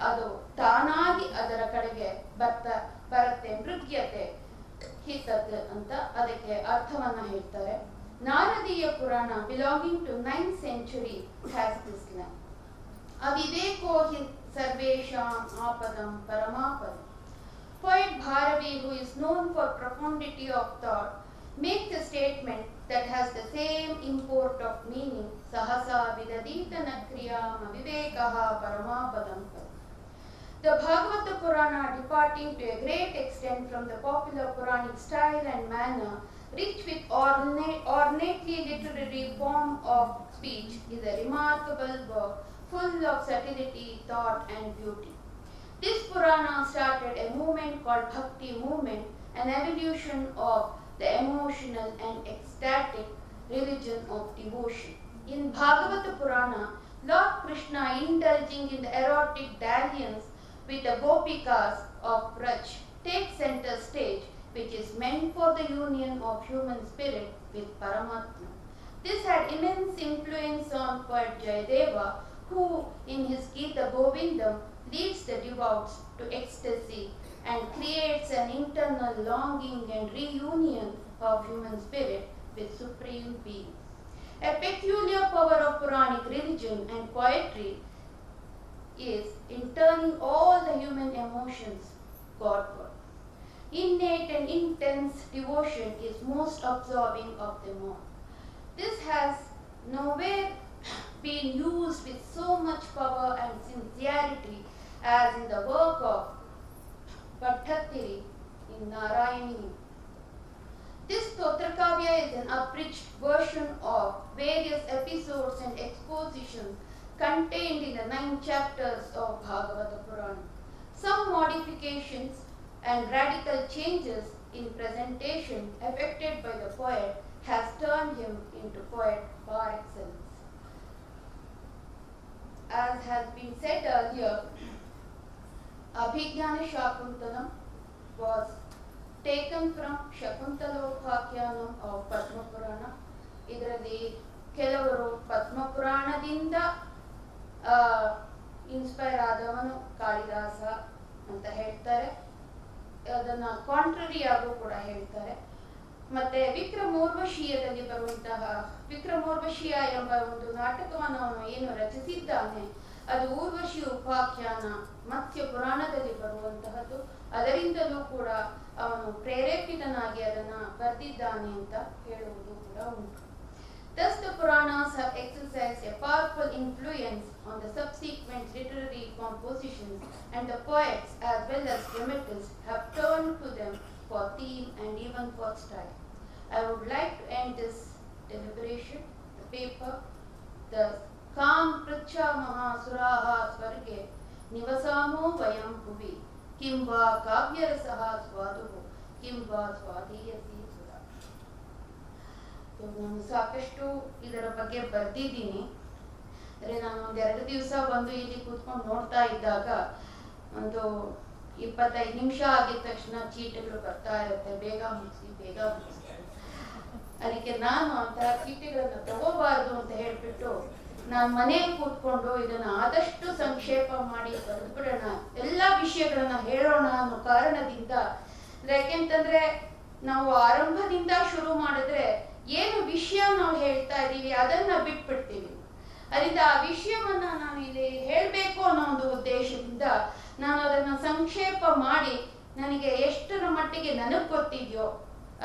ಅದು ತಾನಾಗಿ ಅದರ ಕಡೆಗೆ ಬರುತ್ತೆ. ಮೃಗ್ಯತೆ ಹಿತತ್ ಅಂತ ಅದಕ್ಕೆ ಅರ್ಥವನ್ನ ಹೇಳ್ತಾರೆ. Naradiya Purana belonging to 9th century has this line. ಅವಿವೇಕೋ ಹಿ ಸರ್ವೇಷಾಂ ಆಪದಂ ಪರಮಾಪದಂ. Poet Bharavi, who is known for profundity of thought, makes a statement that has the same import of meaning. Sahasa vidadita nakriyam avivekaha paramapadam. The Bhagavata Purana, departing to a great extent from the popular Puranic style and manner, rich with ornately literary form of speech, is a remarkable work full of subtlety, thought and beauty. This Purana started a movement called Bhakti movement, an evolution of the emotional and ecstatic religion of devotion. In Bhagavata Purana, Lord Krishna, indulging in the erotic dalliance with the Gopikas of Braj, takes center stage, which is meant for the union of human spirit with Paramatma. This had immense influence on poet Jayadeva, who in his Gita Govindam leads the devout to ecstasy and creates an internal longing and reunion of human spirit with Supreme Being. A peculiar power of Puranic religion and poetry is in turning all the human emotions Godward. Innate and intense devotion is most absorbing of them all. This has nowhere been used with so much power and sincerity as in the work of Bhattathiri in Narayani. This Stotrakavya is an abridged version of various episodes and expositions contained in the 9 chapters of Bhagavata Purana. Some modifications and radical changes in presentation effected by the poet has turned him into poet par excellence. As has been said earlier, Abhigyana Shakuntalam was taken from Shakuntalopakhyanam of Padma Purana. ಇದರಲ್ಲಿ ಕೆಲವರು ಪದ್ಮ ಪುರಾಣದಿಂದ inspire ಆದವನು ಕಾಳಿದಾಸ ಅಂತ ಹೇಳ್ತಾರೆ. ಅದನ್ನ contrary ಆಗು ಕೂಡ ಹೇಳ್ತಾರೆ. ಮತ್ತೆ ವಿಕ್ರಮೋರ್ವಶೀಯದಲ್ಲಿ ಬರುವಂತಹ ವಿಕ್ರಮೋರ್ವಶೀಯ ಎಂಬ ಒಂದು ನಾಟಕವನ್ನು ಅವನು ಏನು ರಚಿಸಿದ್ದಾನೆ ಅದು ಊರ್ವಶಿ ಉಪಾಖ್ಯಾನ ಮತ್ಸ್ಯ ಪುರಾಣದಲ್ಲಿ ಬರುವಂತಹದ್ದು. ಅದರಿಂದಲೂ ಕೂಡ ಅವನು ಪ್ರೇರೇಪಿತನಾಗಿ ಅದನ್ನ ಬರೆದಿದ್ದಾನೆ ಅಂತ ಹೇಳುವುದು ಕೂಡ ಉಂಟು. Thus the Puranas have exercised a powerful influence on the subsequent literary compositions, and the poets as well as dramatists have turned to them for theme and even for style. I would like to end this deliberation, the paper, the Kam Pricha Mahasuraha Swarge Nivasamo Vayam Bhuvi Kimva Kavyarasaha Swaduhu Kimva Swadiyasi Sura. ನಾನು ಸಾಕಷ್ಟು ಇದರ ಬಗ್ಗೆ ಬರ್ದಿದ್ದೀನಿ. ಅಂದರೆ ನಾನು ಒಂದೆರಡು ದಿವಸ ಬಂದು ಇಲ್ಲಿ ಕೂತ್ಕೊಂಡು ನೋಡ್ತಾ ಇದ್ದಾಗ ಒಂದು 25 ನಿಮಿಷ ಆಗಿದ ತಕ್ಷಣ ಚೀಟಿಗಳು ಬರ್ತಾ ಇರುತ್ತೆ, ಬೇಗ ಮುಗಿಸಿ. ಅದಕ್ಕೆ ನಾನು ಅಂತಹ ಚೀಟಿಗಳನ್ನು ತಗೋಬಾರ್ದು ಅಂತ ಹೇಳ್ಬಿಟ್ಟು ನಾನು ಮನೆಯಲ್ಲಿ ಕೂತ್ಕೊಂಡು ಇದನ್ನ ಆದಷ್ಟು ಸಂಕ್ಷೇಪ ಮಾಡಿ ಬರೆದ್ಬಿಡೋಣ, ಎಲ್ಲ ವಿಷಯಗಳನ್ನ ಹೇಳೋಣ ಅನ್ನೋ ಕಾರಣದಿಂದ. ಯಾಕೆಂತಂದ್ರೆ ನಾವು ಆರಂಭದಿಂದ ಶುರು ಮಾಡಿದ್ರೆ ಏನು ವಿಷಯ ನಾವು ಹೇಳ್ತಾ ಇದ್ದೀವಿ ಅದನ್ನ ಬಿಟ್ಬಿಡ್ತೀವಿ. ಅದರಿಂದ ಆ ವಿಷಯವನ್ನ ನಾನು ಇಲ್ಲಿ ಹೇಳ್ಬೇಕು ಅನ್ನೋ ಒಂದು ಉದ್ದೇಶದಿಂದ ನಾನು ಅದನ್ನ ಸಂಕ್ಷೇಪ ಮಾಡಿ ನನಗೆ ಎಷ್ಟರ ಮಟ್ಟಿಗೆ ನನಗ್ ಗೊತ್ತಿದೆಯೋ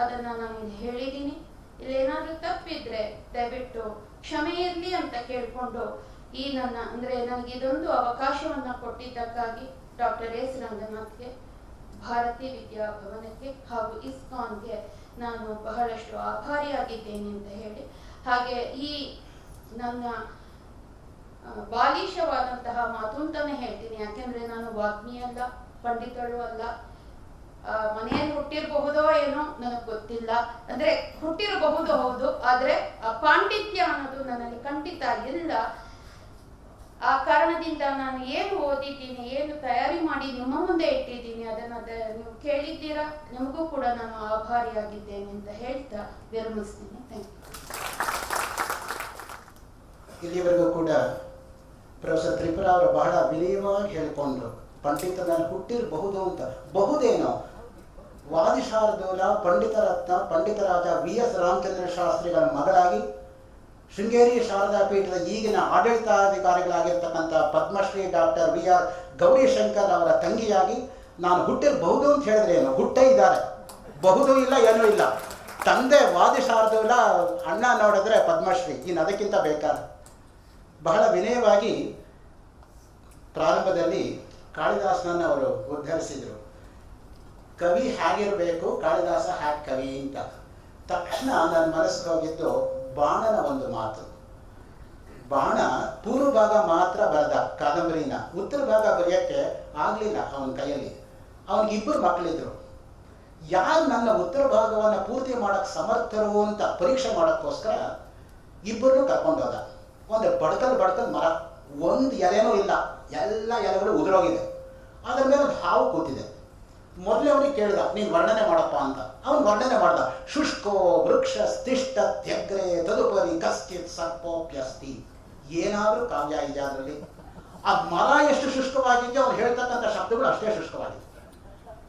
ಅದನ್ನ ನಾನು ಇಲ್ಲಿ ಹೇಳಿದ್ದೀನಿ. ಇಲ್ಲೇನಾದ್ರೂ ತಪ್ಪಿದ್ರೆ ದಯವಿಟ್ಟು ಕ್ಷಮೆ ಇರ್ಲಿ ಅಂತ ಕೇಳ್ಕೊಂಡು ಈ ನನ್ನ ಅಂದ್ರೆ ನನಗೆ ಇದೊಂದು ಅವಕಾಶವನ್ನ ಕೊಟ್ಟಿದ್ದಕ್ಕಾಗಿ ಡಾಕ್ಟರ್ ಎಸ್ ರಂಗನಾಥ್ಗೆ, ಭಾರತಿ ವಿದ್ಯಾಭವನಕ್ಕೆ ಹಾಗೂ ಇಸ್ಕಾನ್ಗೆ ನಾನು ಬಹಳಷ್ಟು ಆಭಾರಿಯಾಗಿದ್ದೇನೆ ಅಂತ ಹೇಳಿ, ಹಾಗೆ ಈ ನನ್ನ ಬಾಲಿಶವಾದಂತಹ ಮಾತು ಅಂತಾನೆ ಹೇಳ್ತೀನಿ. ಯಾಕೆಂದ್ರೆ ನಾನು ವಾಗ್ಮಿ ಅಲ್ಲ, ಪಂಡಿತಳು ಅಲ್ಲ. ಮನೆಯಲ್ಲಿ ಹುಟ್ಟಿರಬಹುದೋ ಏನೋ ನನಗೆ ಗೊತ್ತಿಲ್ಲ, ಅಂದ್ರೆ ಹುಟ್ಟಿರಬಹುದು ಹೌದು, ಆದ್ರೆ ಆ ಪಾಂಡಿತ್ಯ ಅನ್ನೋದು ನನಗೆ ಖಂಡಿತ ಇಲ್ಲ. ಆ ಕಾರಣದಿಂದ ನಾನು ಏನು ಓದಿದ್ದೀನಿ, ಏನು ತಯಾರಿ ಮಾಡಿ ನಿಮ್ಮ ಮುಂದೆ ಇಟ್ಟಿದ್ದೀನಿ ಅದನ್ನ ನೀವು ಕೇಳಿದ್ದೀರಾ, ನಿಮಗೂ ಕೂಡ ನಾನು ಆಭಾರಿಯಾಗಿದ್ದೇನೆ ಅಂತ ಹೇಳ್ತಾ ವಿರಮಿಸ್ತೀನಿ. Thank you. ಇಲ್ಲಿವರೆಗೂ ಕೂಡ ಪ್ರೊಫೆಸರ್ ತ್ರಿಪುರ ಅವರು ಬಹಳ ವಿನಯವಾಗಿ ಹೇಳಿಕೊಂಡ್ರು, ಪಂಡಿತನಲ್ಲಿ ಹುಟ್ಟಿರಬಹುದು ಅಂತ. ಬಹುದೇನೋ ವಾದಿಶಾರ್ದೂಲ ಪಂಡಿತರತ್ನ ಪಂಡಿತರಾದ VS ರಾಮಚಂದ್ರ ಶಾಸ್ತ್ರಿಗಳ ಮಗಳಾಗಿ ಶೃಂಗೇರಿ ಶಾರದಾ ಪೀಠದ ಈಗಿನ ಆಡಳಿತಾಧಿಕಾರಿಗಳಾಗಿರ್ತಕ್ಕಂಥ ಪದ್ಮಶ್ರೀ ಡಾಕ್ಟರ್ VR ಗೌರಿಶಂಕರ್ ಅವರ ತಂಗಿಯಾಗಿ ನಾನು ಹುಟ್ಟಿರಬಹುದು ಅಂತ ಹೇಳಿದ್ರೆ ಏನು, ಹುಟ್ಟೇ ಇದ್ದಾರೆ, ಬಹುದು ಇಲ್ಲ ಏನೂ ಇಲ್ಲ. ತಂದೆ ವಾದಿಶಾರ್ದೂಲ, ಅಣ್ಣ ನೋಡಿದ್ರೆ ಪದ್ಮಶ್ರೀ, ಇನ್ನು ಅದಕ್ಕಿಂತ ಬೇಕಾದ. ಬಹಳ ವಿನಯವಾಗಿ ಪ್ರಾರಂಭದಲ್ಲಿ ಕಾಳಿದಾಸನನ್ನು ಅವರು ಉದ್ಧರಿಸಿದರು. ಕವಿ ಹೇಗಿರಬೇಕು, ಕಾಳಿದಾಸ ಹ್ಯಾಕ್ ಕವಿ ಅಂತ. ತಕ್ಷಣ ನನ್ನ ಮನಸ್ಸಿಗೆ ಹೋಗಿದ್ದು ಬಾಣನ ಒಂದು ಮಾತು. ಬಾಣ ಪೂರ್ವ ಭಾಗ ಮಾತ್ರ ಬರೆದ ಕಾದಂಬರಿನ, ಉತ್ತರ ಭಾಗ ಬರೆಯೋಕ್ಕೆ ಆಗಲಿಲ್ಲ ಅವನ ಕೈಯಲ್ಲಿ. ಅವನಿಗೆ 2 ಮಕ್ಕಳಿದ್ರು. ಯಾರು ನನ್ನ ಉತ್ತರ ಭಾಗವನ್ನು ಪೂರ್ತಿ ಮಾಡಕ್ಕೆ ಸಮರ್ಥರು ಅಂತ ಪರೀಕ್ಷೆ ಮಾಡೋಕ್ಕೋಸ್ಕರ 2 ಕರ್ಕೊಂಡೋದ. ಒಂದು ಬಡ್ಕಲ್ ಮರ, ಒಂದು ಎಲೆನೂ ಇಲ್ಲ, ಎಲ್ಲ ಎಲೆಗಳು ಉದುರೋಗಿದೆ. ಅದರ ಮೇಲೆ ಒಂದು ಹಾವು ಕೂತಿದೆ. ಮೊದಲೇ ಅವನಿಗೆ ಕೇಳ್ದ, ನೀನು ವರ್ಣನೆ ಮಾಡಪ್ಪ ಅಂತ. ಅವನು ವರ್ಣನೆ ಮಾಡ್ದ. ಶುಷ್ಕೋ ವೃಕ್ಷ ಸ್ತಿಷ್ಠ ತ್ಯಗ್ರೆ ತದುಪರಿ ಕಶ್ಚಿತ್ ಸರ್ಪೋಪ್ಯಸ್ತಿ. ಏನಾದರೂ ಕಾವ್ಯ ಇದೆ ಅದರಲ್ಲಿ. ಆ ಮರ ಎಷ್ಟು ಶುಷ್ಕವಾಗಿದೆಯೋ ಅವನು ಹೇಳ್ತಕ್ಕಂಥ ಶಬ್ದಗಳು ಅಷ್ಟೇ ಶುಷ್ಕವಾಗಿದೆ.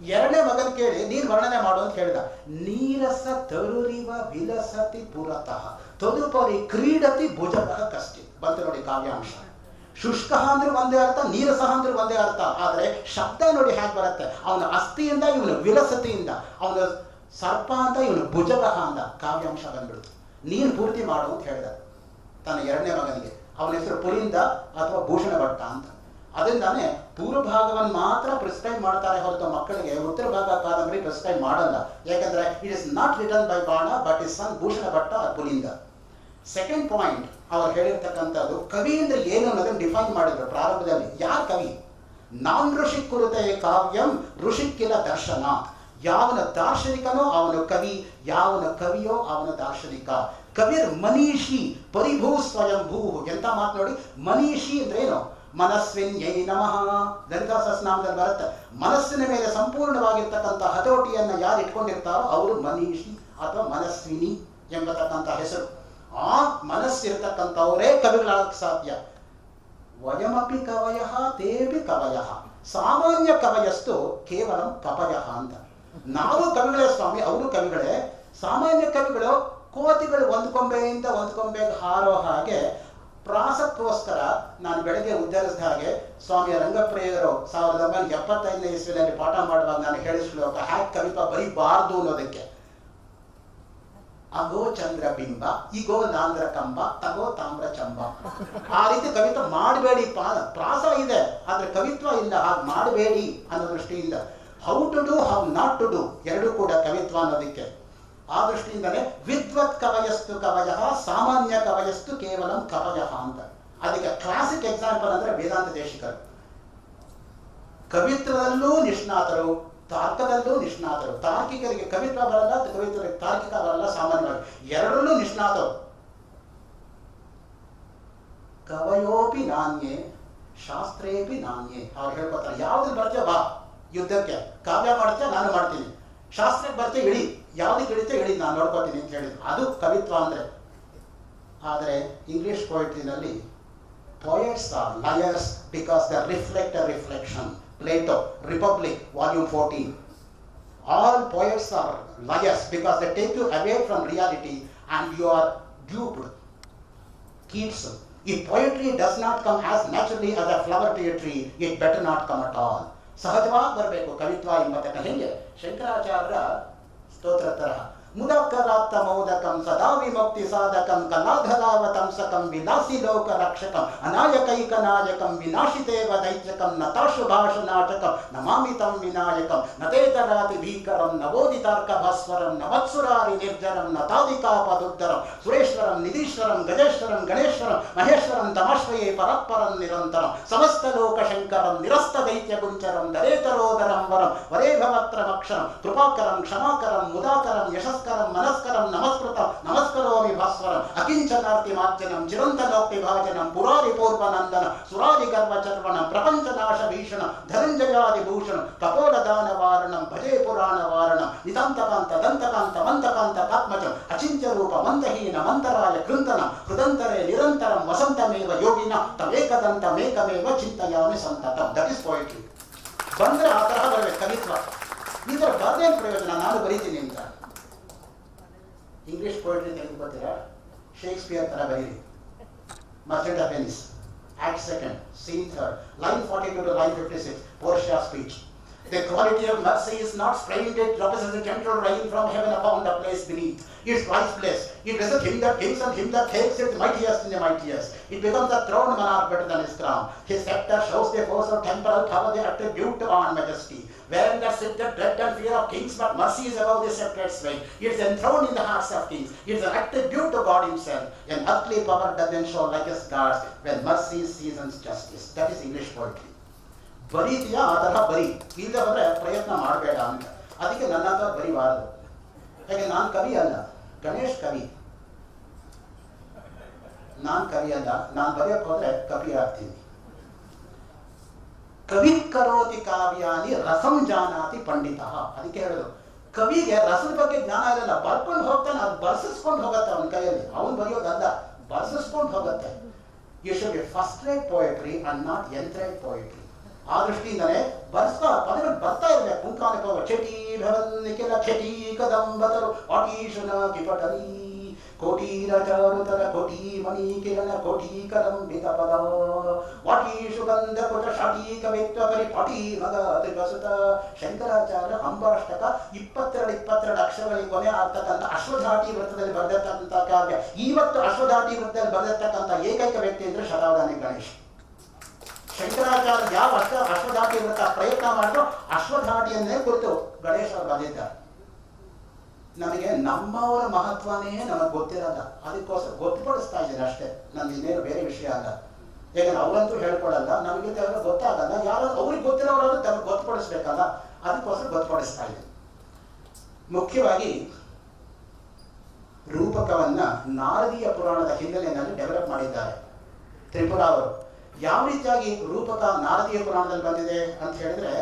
2ನೇ ಮಗನ ಕೇಳಿ ನೀನು ವರ್ಣನೆ ಮಾಡು ಅಂತ ಹೇಳಿದ. ನೀರಸ ತರುರಿವ ವಿಲಸತಿ ಪುರತಃ ತದುಪರಿ ಕ್ರೀಡತಿ ಭುಜತಃ ಕಶ್ಚಿತ್. ಬಂತು ನೋಡಿ ಕಾವ್ಯಾಂಶ. ಶುಷ್ಕ ಅಂದ್ರೆ ಒಂದೇ ಅರ್ಥ, ನೀರಸ ಅಂದ್ರೆ ಒಂದೇ ಅರ್ಥ, ಆದರೆ ಶಬ್ದ ನೋಡಿ ಹೇಗೆ ಬರುತ್ತೆ. ಅವನ ಅಸ್ಥಿಯಿಂದ ಇವನು ವಿಲಸತಿಯಿಂದ, ಅವನ ಸರ್ಪ ಅಂತ ಇವನು ಭುಜಗಃ ಅಂತ ಕಾವ್ಯಾಂಶ ಬಂದ್ಬಿಡ್ತು. ನೀನು ಪೂರ್ತಿ ಮಾಡು ಅಂತ ಹೇಳಿದ ತನ್ನ 2ನೇ ಮಗನಿಗೆ. ಅವನ ಹೆಸರು ಪುಲಿಂದ ಅಥವಾ ಭೂಷಣ ಭಟ್ಟ ಅಂತ. ಅದರಿಂದಾನೆ ಪೂರ್ವ ಭಾಗವನ್ನು ಮಾತ್ರ ಪ್ರಿಸ್ಕ್ರೈಬ್ ಮಾಡ್ತಾರೆ ಹೊರತು ಮಕ್ಕಳಿಗೆ ಉತ್ತರ ಭಾಗ ಕಾದಂಬರಿ ಪ್ರಿಸ್ಕ್ರೈಬ್ ಮಾಡಲ್ಲ. ಯಾಕಂದ್ರೆ it is not written by Bana but is son Bhushana Bhatta Pulinda. Second point ಅವ್ರು ಹೇಳಿರ್ತಕ್ಕಂಥದ್ದು, ಕವಿ ಅಂದ್ರೆ ಏನು ಅನ್ನೋದನ್ನು ಡಿಫೈನ್ ಮಾಡಿದ್ರು ಪ್ರಾರಂಭದಲ್ಲಿ. ಯಾರು ಕವಿ? ನಾನ್ ಋಷಿ ಕುರುತೆ ಕಾವ್ಯಂ ಋಷಿಕ್ಕಿಲ ದರ್ಶನ. ಯಾವನ ದಾರ್ಶನಿಕನೋ ಅವನು ಕವಿ, ಯಾವನ ಕವಿಯೋ ಅವನ ದಾರ್ಶನಿಕ. ಕವಿರ್ ಮನೀಷಿ ಪರಿಭೂ ಸ್ವಯಂಭೂ. ಎಂತ ಮಾತು ನೋಡಿ. ಮನೀಷಿ ಅಂದ್ರೆ ಏನು? ಮನಸ್ವಿನ್ ಯೈ ನಮಃ. ಲಲಿತಾ ಸಹಸ್ರನಾಮದಲ್ಲಿ ಬರುತ್ತೆ. ಮನಸ್ಸಿನ ಮೇಲೆ ಸಂಪೂರ್ಣವಾಗಿರ್ತಕ್ಕಂಥ ಹತೋಟಿಯನ್ನ ಯಾರು ಇಟ್ಕೊಂಡಿರ್ತಾರೋ ಅವರು ಮನೀಷಿ ಅಥವಾ ಮನಸ್ವಿನಿ ಎಂಬತಕ್ಕಂಥ ಹೆಸರು. ಆ ಮನಸ್ಸಿರ್ತಕ್ಕಂಥವರೇ ಕವಿಗಳಾಗಕ್ಕೆ ಸಾಧ್ಯ. ವಯಮಪಿ ಕವಯಃ ತೇಪಿ ಕವಯಃ ಸಾಮಾನ್ಯ ಕವಯಸ್ತು ಕೇವಲ ಕವಯಃ ಅಂತ. ನಾವು ಕವಿಗಳೇ ಸ್ವಾಮಿ, ಅವರು ಕವಿಗಳೇ. ಸಾಮಾನ್ಯ ಕವಿಗಳು ಕೋತಿಗಳು ಒಂದು ಕೊಂಬೆಯಿಂದ ಒಂದು ಕೊಂಬೆಗೆ ಹಾರೋ ಹಾಗೆ ಪ್ರಾಸಕ್ಕೋಸ್ಕರ ನಾನು ಬೆಳಗ್ಗೆ ಉದ್ಧರಿಸಿದ ಹಾಗೆ ಸ್ವಾಮಿ ರಂಗಪ್ರಿಯರು 1975ನೇ ಇಸ್ವಿನಲ್ಲಿ ಪಾಠ ಮಾಡುವಾಗ ನಾನು ಹೇಳಿದ ಶ್ಲೋಕ ಹ್ಯಾಕ್ ಕವಿತ್ವ ಬರೀಬಾರ್ದು ಅನ್ನೋದಕ್ಕೆ. ಅಗೋ ಚಂದ್ರ ಬಿಂಬ, ಈಗೋ ನಾಂದ್ರ ಕಂಬ, ತಗೋ ತಾಮ್ರ ಚಂಬ. ಆ ರೀತಿ ಕವಿತ್ವ ಮಾಡಬೇಡಿ. ಪ್ರಾಸ ಇದೆ ಆದ್ರೆ ಕವಿತ್ವ ಇಲ್ಲ, ಹಾಗೆ ಮಾಡಬೇಡಿ ಅನ್ನೋ ದೃಷ್ಟಿಯಿಂದ how to do, how not to do ಎರಡೂ ಕೂಡ ಕವಿತ್ವ ಅನ್ನೋದಕ್ಕೆ. ಆ ದೃಷ್ಟಿಯಿಂದಲೇ ವಿದ್ವತ್ ಕವಯಸ್ತು ಕವಯಃ ಸಾಮಾನ್ಯ ಕವಯಸ್ತು ಕೇವಲ ಕವಯಃ ಅಂತ. ಅದಕ್ಕೆ ಕ್ಲಾಸಿಕ್ ಎಕ್ಸಾಂಪಲ್ ಅಂದ್ರೆ ವೇದಾಂತ ದೇಶಿಕರು. ಕವಿತ್ವದಲ್ಲೂ ನಿಷ್ಣಾತರು, ತಾರ್ಕದಲ್ಲೂ ನಿಷ್ಣಾತರು. ತಾರ್ಕಿಕರಿಗೆ ಕವಿತ್ವ ಬರಲ್ಲ, ಕವಿತ್ವರಿಗೆ ತಾರ್ಕಿಕ ಬರಲ್ಲ. ಸಾಮಾನ್ಯವಾಗಿ ಎರಡರಲ್ಲೂ ನಿಷ್ಣಾತರು. ಕವಯೋಪಿ ನಾಣ್ಯೆ ಶಾಸ್ತ್ರೇಪಿ ನಾಣ್ಯೆ ಅವ್ರು ಹೇಳ್ಕೊತಾರೆ. ಯಾವ್ದು ಬರ್ತೀಯ ಬಾ ಯುದ್ಧಕ್ಕೆ, ಕಾವ್ಯ ಮಾಡ್ತೀಯ ನಾನು ಮಾಡ್ತೀನಿ, ಶಾಸ್ತ್ರಕ್ಕೆ ಬರ್ತೀಯ ಇಳಿ, ಯಾವ್ದಕ್ಕೆ ಇಳಿತೆ ಇಳಿ ನಾನು ನೋಡ್ಕೋತೀನಿ ಅಂತ ಹೇಳಿದ್ರು. ಅದು ಕವಿತ್ವ ಅಂದ್ರೆ. ಆದರೆ English ಪೊಯಿಟ್ರಿನಲ್ಲಿ poets are liars because they reflect a reflection. Plato, Republic, volume 14. All poets are liars because they take you away from reality and you are duped. Keats, if poetry does not come as naturally as a flower to a tree, it better not come at all. ಸಹಜವಾಗಿ ಬರಬೇಕು ಕವಿತ್ವ ಎಂಬತಕ್ಕ. ಹೆಂಗೆ ಶಂಕರಾಚಾರ್ಯರ ಸ್ತೋತ್ರ ತರಹ ಮುದಕರಾತ್ತ ಮೌದಕಂ ಸದಾ ವಿಮುಕ್ತಿ ಸಾಧಕಂ ಕಲಾಧರಾವತಂಸಕಂ ವಿಲಾಸಿ ಲೋಕ ರಕ್ಷಕಂ ಅನಾಯಕೈಕ ನಾಯಕಂ ವಿನಾಶಿತೇವ ದೈತ್ಯಕಂ ನತಾಶುಭಾಷ ನಾಟಕಂ ನಮಾಮಿತಂ ವಿನಾಯಕಂ ನತೇತರಾತಿ ಭೀಕರಂ ನವೋದಿತಾರ್ಕ ಭಾಸ್ವರಂ ನವತ್ಸುರಾರಿ ನಿರ್ಜರಂ ನತಾದಿಕಾಪದುದ್ದರಂ ಸುರೇಶ್ವರಂ ನಿಧೀಶ್ವರಂ ಗಜೇಶ್ವರಂ ಗಣೇಶ್ವರಂ ಮಹೇಶ್ವರಂ ತಮಾಶ್ರಯೇ ಪರತ್ಪರಂ ನಿರಂತರಂ ಸಮಸ್ತ ಲೋಕ ಶಂಕರಂ ನಿರಸ್ತ ದೈತ್ಯ ಗುಂಚರಂ ದರೇತರೋದರಂ ವರಂ ವರೇಭವತ್ರಮಕ್ಷರಂ ಕೃಪಾಕರಂ ಕ್ಷಮಾಕರಂ ಮುದಾಕರಂ ಯಶಸ್ ಮನಸ್ಕರಂ ನಮಸ್ಕೃತಂ ನಮಸ್ಕರೋಮಿ ಭಾಸ್ವರಂ ಅಕಿಂಚನಾರ್ತಿ ಮಾರ್ಜನಂ ಚಿರಂತನೋಕ್ತಿ ಭಾಜನಂ ಪುರಾರಿ ಪೂರ್ವನಂದನ ಸುರಾದಿ ಗರ್ವ ಚರ್ವಣಂ ಪ್ರಪಂಚ ನಾಶ ಭೀಷಣಂ ಧನಂಜಯಾದಿ ಭೂಷಣಂ ಕಪೋಲದಾನ ವಾರಣಂ ಭಜೇ ಪುರಾಣ ವಾರಣಂ ನಿತಾಂತಕಾಂತ ದಂತಕಾಂತ ಮಂತಕಾಂತ ಕಾತ್ಮಜಂ ಅಚಿಂತ್ಯ ರೂಪ ಮಂತಹೀನ ಮಂತರಾಯ ಕೃಂತನಂ ಹೃದಂತರೇ ನಿರಂತರಂ ವಸಂತಮೇವ ಯೋಗಿನ ತಮೇಕದಂತಮೇಕಮೇವ ಚಿಂತಯಾಮಿ ಸಂತತಂ. That is poetry. ಬಂದ್ರೆ ಆ ತರಹ ಬರಬೇಕು ಕವಿತ್ವ. ಈ ಥರ ಬರ್ದೇನು ಪ್ರಯೋಜನ, ನಾನು ಬರೀತೀನಿ ಅಂತ. ಇಂಗ್ಲಿಷ್ ಪೊಯಿಟ್ರಿ ತೆಗೆದುಕೊತೀರಾ, ಶೇಕ್ಸ್ಪಿಯರ್ ತರ ಬರೀರಿ. Merchant of Venice, act second, scene third, line 42 to line 56, Portia speech. The quality of mercy is not framed, it represents a gentle rain from heaven upon the place beneath. It's priceless. It doesn't him that gives and him that takes it mightiest in the mightiest. It becomes a throne monarch better than his crown. His scepter shows the force of temporal power, the attribute on majesty. Wherein there sit the dread and fear of kings, but mercy is above the sceptred sway. It is enthroned in the hearts of kings. It is an attribute to God himself. An earthly power doesn't show like his guards when mercy seasons justice. That is English poetry. ಬರೀತೀಯ ಆ ತರಹ ಬರೀ, ಇಲ್ಲ ಬಂದ್ರೆ ಪ್ರಯತ್ನ ಮಾಡಬೇಡ ಅಂತ. ಅದಕ್ಕೆ ನನ್ನ ಹತ್ರ ಬರೀಬಾರದು. ಯಾಕೆ ನಾನು ಕವಿ ಅಲ್ಲ, ಗಣೇಶ್ ಕವಿ. ನಾನು ಕವಿ ಅಲ್ಲ, ನಾನು ಬರೆಯಕ್ಕೆ ಹೋದ್ರೆ ಕವಿ ಆಗ್ತೀನಿ. ಕವಿ ಕರೋತಿ ಕಾವ್ಯಾನಿ ರಸಂ ಜಾನಾತಿ ಪಂಡಿತ. ಅದಕ್ಕೆ ಹೇಳೋದು ಕವಿಗೆ ರಸದ ಬಗ್ಗೆ ಜ್ಞಾನ ಇರಲ್ಲ, ಬರ್ಕೊಂಡು ಹೋಗ್ತಾನೆ, ಅದು ಬರ್ಸಿಸ್ಕೊಂಡು ಹೋಗತ್ತೆ ಅವನ ಕೈಯಲ್ಲಿ. ಅವನು ಬರೆಯೋದಲ್ಲ, ಬರ್ಸಿಸ್ಕೊಂಡು ಹೋಗತ್ತೆ. You should be first rate poetry and not nth rate poetry. ಆ ದೃಷ್ಟಿಯಿಂದಲೇ ಬರ್ಸ್ತಾ ಪದಗಳು ಬರ್ತಾ ಇರಬೇಕು. ಪುಂಕಾನೆ ಪವ ಚಟಿ ಭವನ್ನಿಖಿಲ ಕ್ಷಟಿ ಕದಂಬತರು ಅಟೀಶನ ಕಿಪಟಲಿ ಕೋಟೀರಚಾರುತರ ಕೋಟಿ ಮಣಿ ಕಿರಣ ಕೋಟಿ ಕಲಂಬಿತ ಪದ ವಾಟೀಶು ಗಂಧ ಕುಟ ಷಟೀ ಕವಿತ್ವ ಕರಿ ಪಟಿ ಮಗ ತ್ರಿವಸುತ. ಶಂಕರಾಚಾರ್ಯ ಅಂಬಾಷ್ಟಕ 22 ಅಕ್ಷರಗಳಿಗೆ ಕೊನೆ ಆಗ್ತಕ್ಕಂಥ ಅಶ್ವಧಾಟಿ ವೃತ್ತದಲ್ಲಿ ಬರೆದಿರ್ತಕ್ಕಂಥ ಕಾವ್ಯ. ಇವತ್ತು ಅಶ್ವಧಾಟಿ ವೃತ್ತದಲ್ಲಿ ಬರೆದಿರ್ತಕ್ಕಂಥ ಏಕೈಕ ವ್ಯಕ್ತಿ ಅಂದ್ರೆ ಶತಾವಧಾನಿ ಗಣೇಶ್. ಶಂಕರಾಚಾರ್ಯ ಯಾವ ಅಶ್ವಧಾಟಿ ವೃತ್ತ ಪ್ರಯತ್ನ ಮಾಡಿದ್ರು ಅಶ್ವಧಾಟಿಯನ್ನೇ ಕುರಿತು ಗಣೇಶ್ ಅವರು ಬಂದಿದ್ದಾರೆ. ನಮಗೆ ನಮ್ಮವರ ಮಹತ್ವನೇ ನಮಗೆ ಗೊತ್ತಿರಲ್ಲ, ಅದಕ್ಕೋಸ್ಕರ ಗೊತ್ತುಪಡಿಸ್ತಾ ಇದ್ದೀನಿ ಅಷ್ಟೇ. ನಮ್ದು ಇನ್ನೇನು ಬೇರೆ ವಿಷಯ ಅಲ್ಲ. ಯಾಕಂದ್ರೆ ಅವರಂತೂ ಹೇಳ್ಕೊಡಲ್ಲ, ನಮಗೆ ಗೊತ್ತಾಗಲ್ಲ. ಯಾರು ಅವ್ರಿಗೆ ಗೊತ್ತಿರೋರಾದ್ರೂ ತಮಗೆ ಗೊತ್ತುಪಡಿಸ್ಬೇಕಲ್ಲ, ಅದಕ್ಕೋಸ್ಕರ ಗೊತ್ತುಪಡಿಸ್ತಾ ಇದ್ದೀನಿ. ಮುಖ್ಯವಾಗಿ ರೂಪಕವನ್ನ ನಾರದೀಯ ಪುರಾಣದ ಹಿನ್ನೆಲೆಯಲ್ಲಿ ಡೆವಲಪ್ ಮಾಡಿದ್ದಾರೆ ತ್ರಿಪುರ ಅವರು. ಯಾವ ರೀತಿಯಾಗಿ ರೂಪಕ ನಾರದೀಯ ಪುರಾಣದಲ್ಲಿ ಬಂದಿದೆ ಅಂತ ಹೇಳಿದ್ರೆ,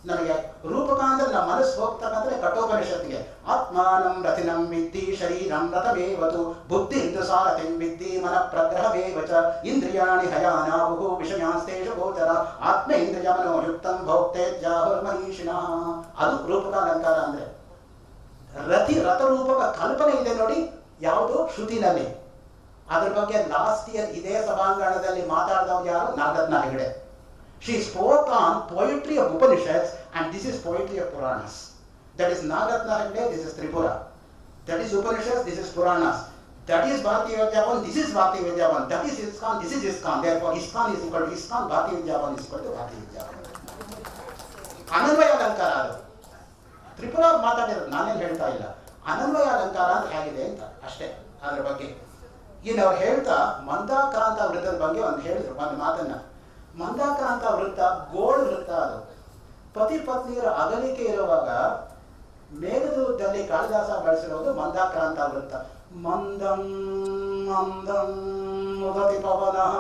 ನನಗೆ ರೂಪಕ ಅಂದ್ರೆ ನಮ್ಮ ಮನಸ್ಸು ಹೋಗ್ತಕ್ಕಂದ್ರೆ ಕಠೋಪನಿಷತ್ತಿಗೆ ಆತ್ಮಾನಂ ರಥಿನಂ ವಿದ್ಧಿ ಶರೀರಂ ರಥಮೇವತು ಬುದ್ಧಿಂದು ಸಾರಥಿಂ ವಿದ್ಧಿ ಮನ ಪ್ರಗ್ರಹವೇವಚ ಇಂದ್ರಿಯಾಣಿ ಹಯಾನಾವುಹು ವಿಷಯಾಂಸ್ತೇಷು ಗೋಚರ ಆತ್ಮ ಇಂದ್ರಿಯ ಮನೋಯುಕ್ತಂ ಭೋಕ್ತೇಜ್ಯಾಹುರ್ಮನೀಷಿಣಃ. ಅದು ರೂಪಕಾಲಂಕಾರ ಅಂದ್ರೆ. ರಥರೂಪಕ ಕಲ್ಪನೆ ಇದೆ ನೋಡಿ, ಯಾವುದು ಶ್ರುತಿನಲ್ಲಿ. ಅದ್ರ ಬಗ್ಗೆ ಲಾಸ್ಟ್ ಇಯರ್ ಇದೇ ಸಭಾಂಗಣದಲ್ಲಿ ಮಾತಾಡಿದವರು ಯಾರು? Nagaratna Hegde. She spoke on poetry of Upanishads and this is poetry of Puranas. That is Nagatna Hegde, this is Tripura. That is Upanishads, this is Puranas. That is Bharati Vidyavan, this is Bharati Vidyavan. That is ISKCON, this is ISKCON. Therefore ISKCON is equal to ISKCON, Bharati Vidyavan is equal to Bharati Vidyavan. ಅನನ್ವಯ ಅಲಂಕಾರ ಅದು. ತ್ರಿಪುರ ಮಾತಾಡಿರೋದು ನಾನೇನು ಹೇಳ್ತಾ ಇಲ್ಲ. ಅನನ್ವಯ ಅಲಂಕಾರ ಅಂದ್ರೆ ಹೇಗಿದೆ ಅಂತ ಅಷ್ಟೇ. ಅದ್ರ ಬಗ್ಗೆ ಇನ್ನು ಅವ್ರು ಹೇಳ್ತಾ ಮಂದಾಕ್ರಾಂತ ವೃತ್ತದ ಬಗ್ಗೆ ಒಂದು ಹೇಳಿದ್ರು ಒಂದು ಮಾತನ್ನ. ಮಂದಾಕ್ರಾಂತ ವೃತ್ತ ಗೋಳ್ ವೃತ್ತ. ಅದು ಪತಿ ಪತ್ನಿಯರ ಅಗಲಿಕೆ ಇರುವಾಗ ಮೇಘದೂತದಲ್ಲಿ ಕಾಳಿದಾಸ ಬಳಸಿರೋದು ಮಂದಾಕ್ರಾಂತ ವೃತ್ತ. ಮಂದಂ ಮಂದಂ ಮುದತಿ ಪವನಃ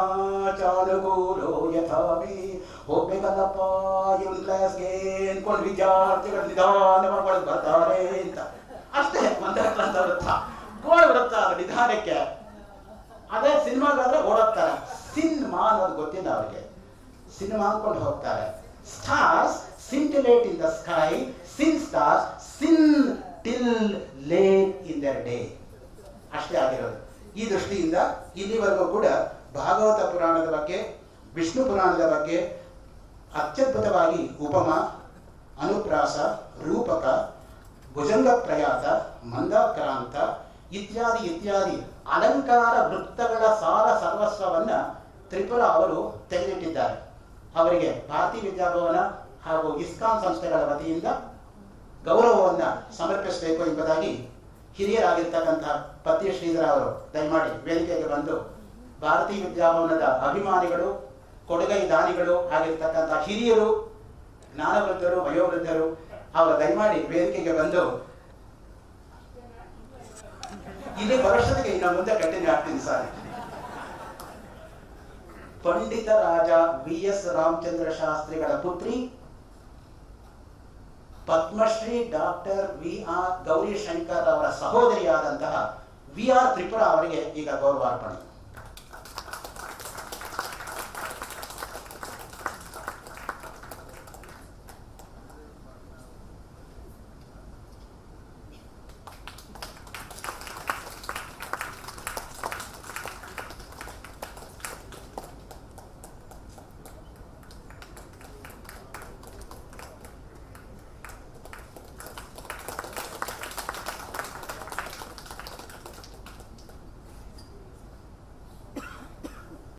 ಚಾನುಗೂಲೋ ಯಥಾಮಿ. ಹೋಗ್ಬೇಕಲ್ಲಪ್ಪ ಇವನ್ ಕ್ಲಾಸ್ಗೆ ಅನ್ಕೊಂಡು ವಿದ್ಯಾರ್ಥಿಗಳು ನಿಧಾನ ಮಾಡ್ಕೊಂಡು ಬರ್ತಾರೆ ಅಂತ ಅಷ್ಟೇ. ಮಂದಾಕ್ರಾಂತ ವೃತ್ತ ಗೋಳ್ ವೃತ್ತ. ಅದು ನಿಧಾನಕ್ಕೆ. ಅದೇ ಸಿನಿಮಾಗಾದ್ರೆ ಓಡೋಗ್ತಾರೆ. ಸಿನಿಮಾ ಅನ್ನೋದು ಗೊತ್ತಿಲ್ಲ ಅವ್ರಿಗೆ. ಸಿನಿಮಾ ಅಂದ್ಕೊಂಡು ಹೋಗ್ತಾರೆ. Stars scintillate in the sky, sin stars sin till late in their day. ಅಷ್ಟೇ ಆಗಿರೋದು. ಈ ದೃಷ್ಟಿಯಿಂದ ಇಲ್ಲಿವರೆಗೂ ಕೂಡ ಭಾಗವತ ಪುರಾಣದ ಬಗ್ಗೆ, ವಿಷ್ಣು ಪುರಾಣದ ಬಗ್ಗೆ ಅತ್ಯದ್ಭುತವಾಗಿ ಉಪಮ, ಅನುಪ್ರಾಸ, ರೂಪಕ, ಭುಜಂಗ ಪ್ರಯಾತ, ಮಂದಾಕ್ರಾಂತ ಇತ್ಯಾದಿ ಇತ್ಯಾದಿ ಅಲಂಕಾರ ವೃತ್ತಗಳ ಸಾರ ಸರ್ವಸ್ವವನ್ನ ತ್ರಿಪುರ ಅವರು ತೆಗೆದಿಟ್ಟಿದ್ದಾರೆ. ಅವರಿಗೆ ಭಾರತೀ ವಿದ್ಯಾಭವನ ಹಾಗೂ ಇಸ್ಕಾನ್ ಸಂಸ್ಥೆಗಳ ವತಿಯಿಂದ ಗೌರವವನ್ನು ಸಮರ್ಪಿಸಬೇಕು ಎಂಬುದಾಗಿ ಹಿರಿಯರಾಗಿರ್ತಕ್ಕಂತಹ ಪತ್ಯ ಶ್ರೀಧರ ಅವರು ದಯಮಾಡಿ ವೇದಿಕೆಗೆ ಬಂದು ಭಾರತೀ ವಿದ್ಯಾಭವನದ ಅಭಿಮಾನಿಗಳು, ಕೊಡುಗೈ ದಾನಿಗಳು ಆಗಿರ್ತಕ್ಕಂಥ ಹಿರಿಯರು, ಜ್ಞಾನವೃದ್ಧರು, ವಯೋವೃದ್ಧರು ಅವರ ದಯಮಾಡಿ ವೇದಿಕೆಗೆ ಬಂದು ಇಲ್ಲಿ ವರ್ಷಕ್ಕೆ ಇನ್ನು ಮುಂದೆ ಕಂಟಿನ್ಯೂ ಆಗ್ತೀನಿ ಸರ್. ಪಂಡಿತ ರಾಜ ವಿ.ಎಸ್. ರಾಮಚಂದ್ರ ಶಾಸ್ತ್ರಿಗಳ ಪುತ್ರಿ ಪದ್ಮಶ್ರೀ ಡಾಕ್ಟರ್ ವಿ.ಆರ್. ಗೌರಿಶಂಕರ್ ಅವರ ಸಹೋದರಿಯಾದಂತಹ ವಿ.ಆರ್. ತ್ರಿಪುರ ಅವರಿಗೆ ಈಗ ಗೌರವಾರ್ಪಣೆ.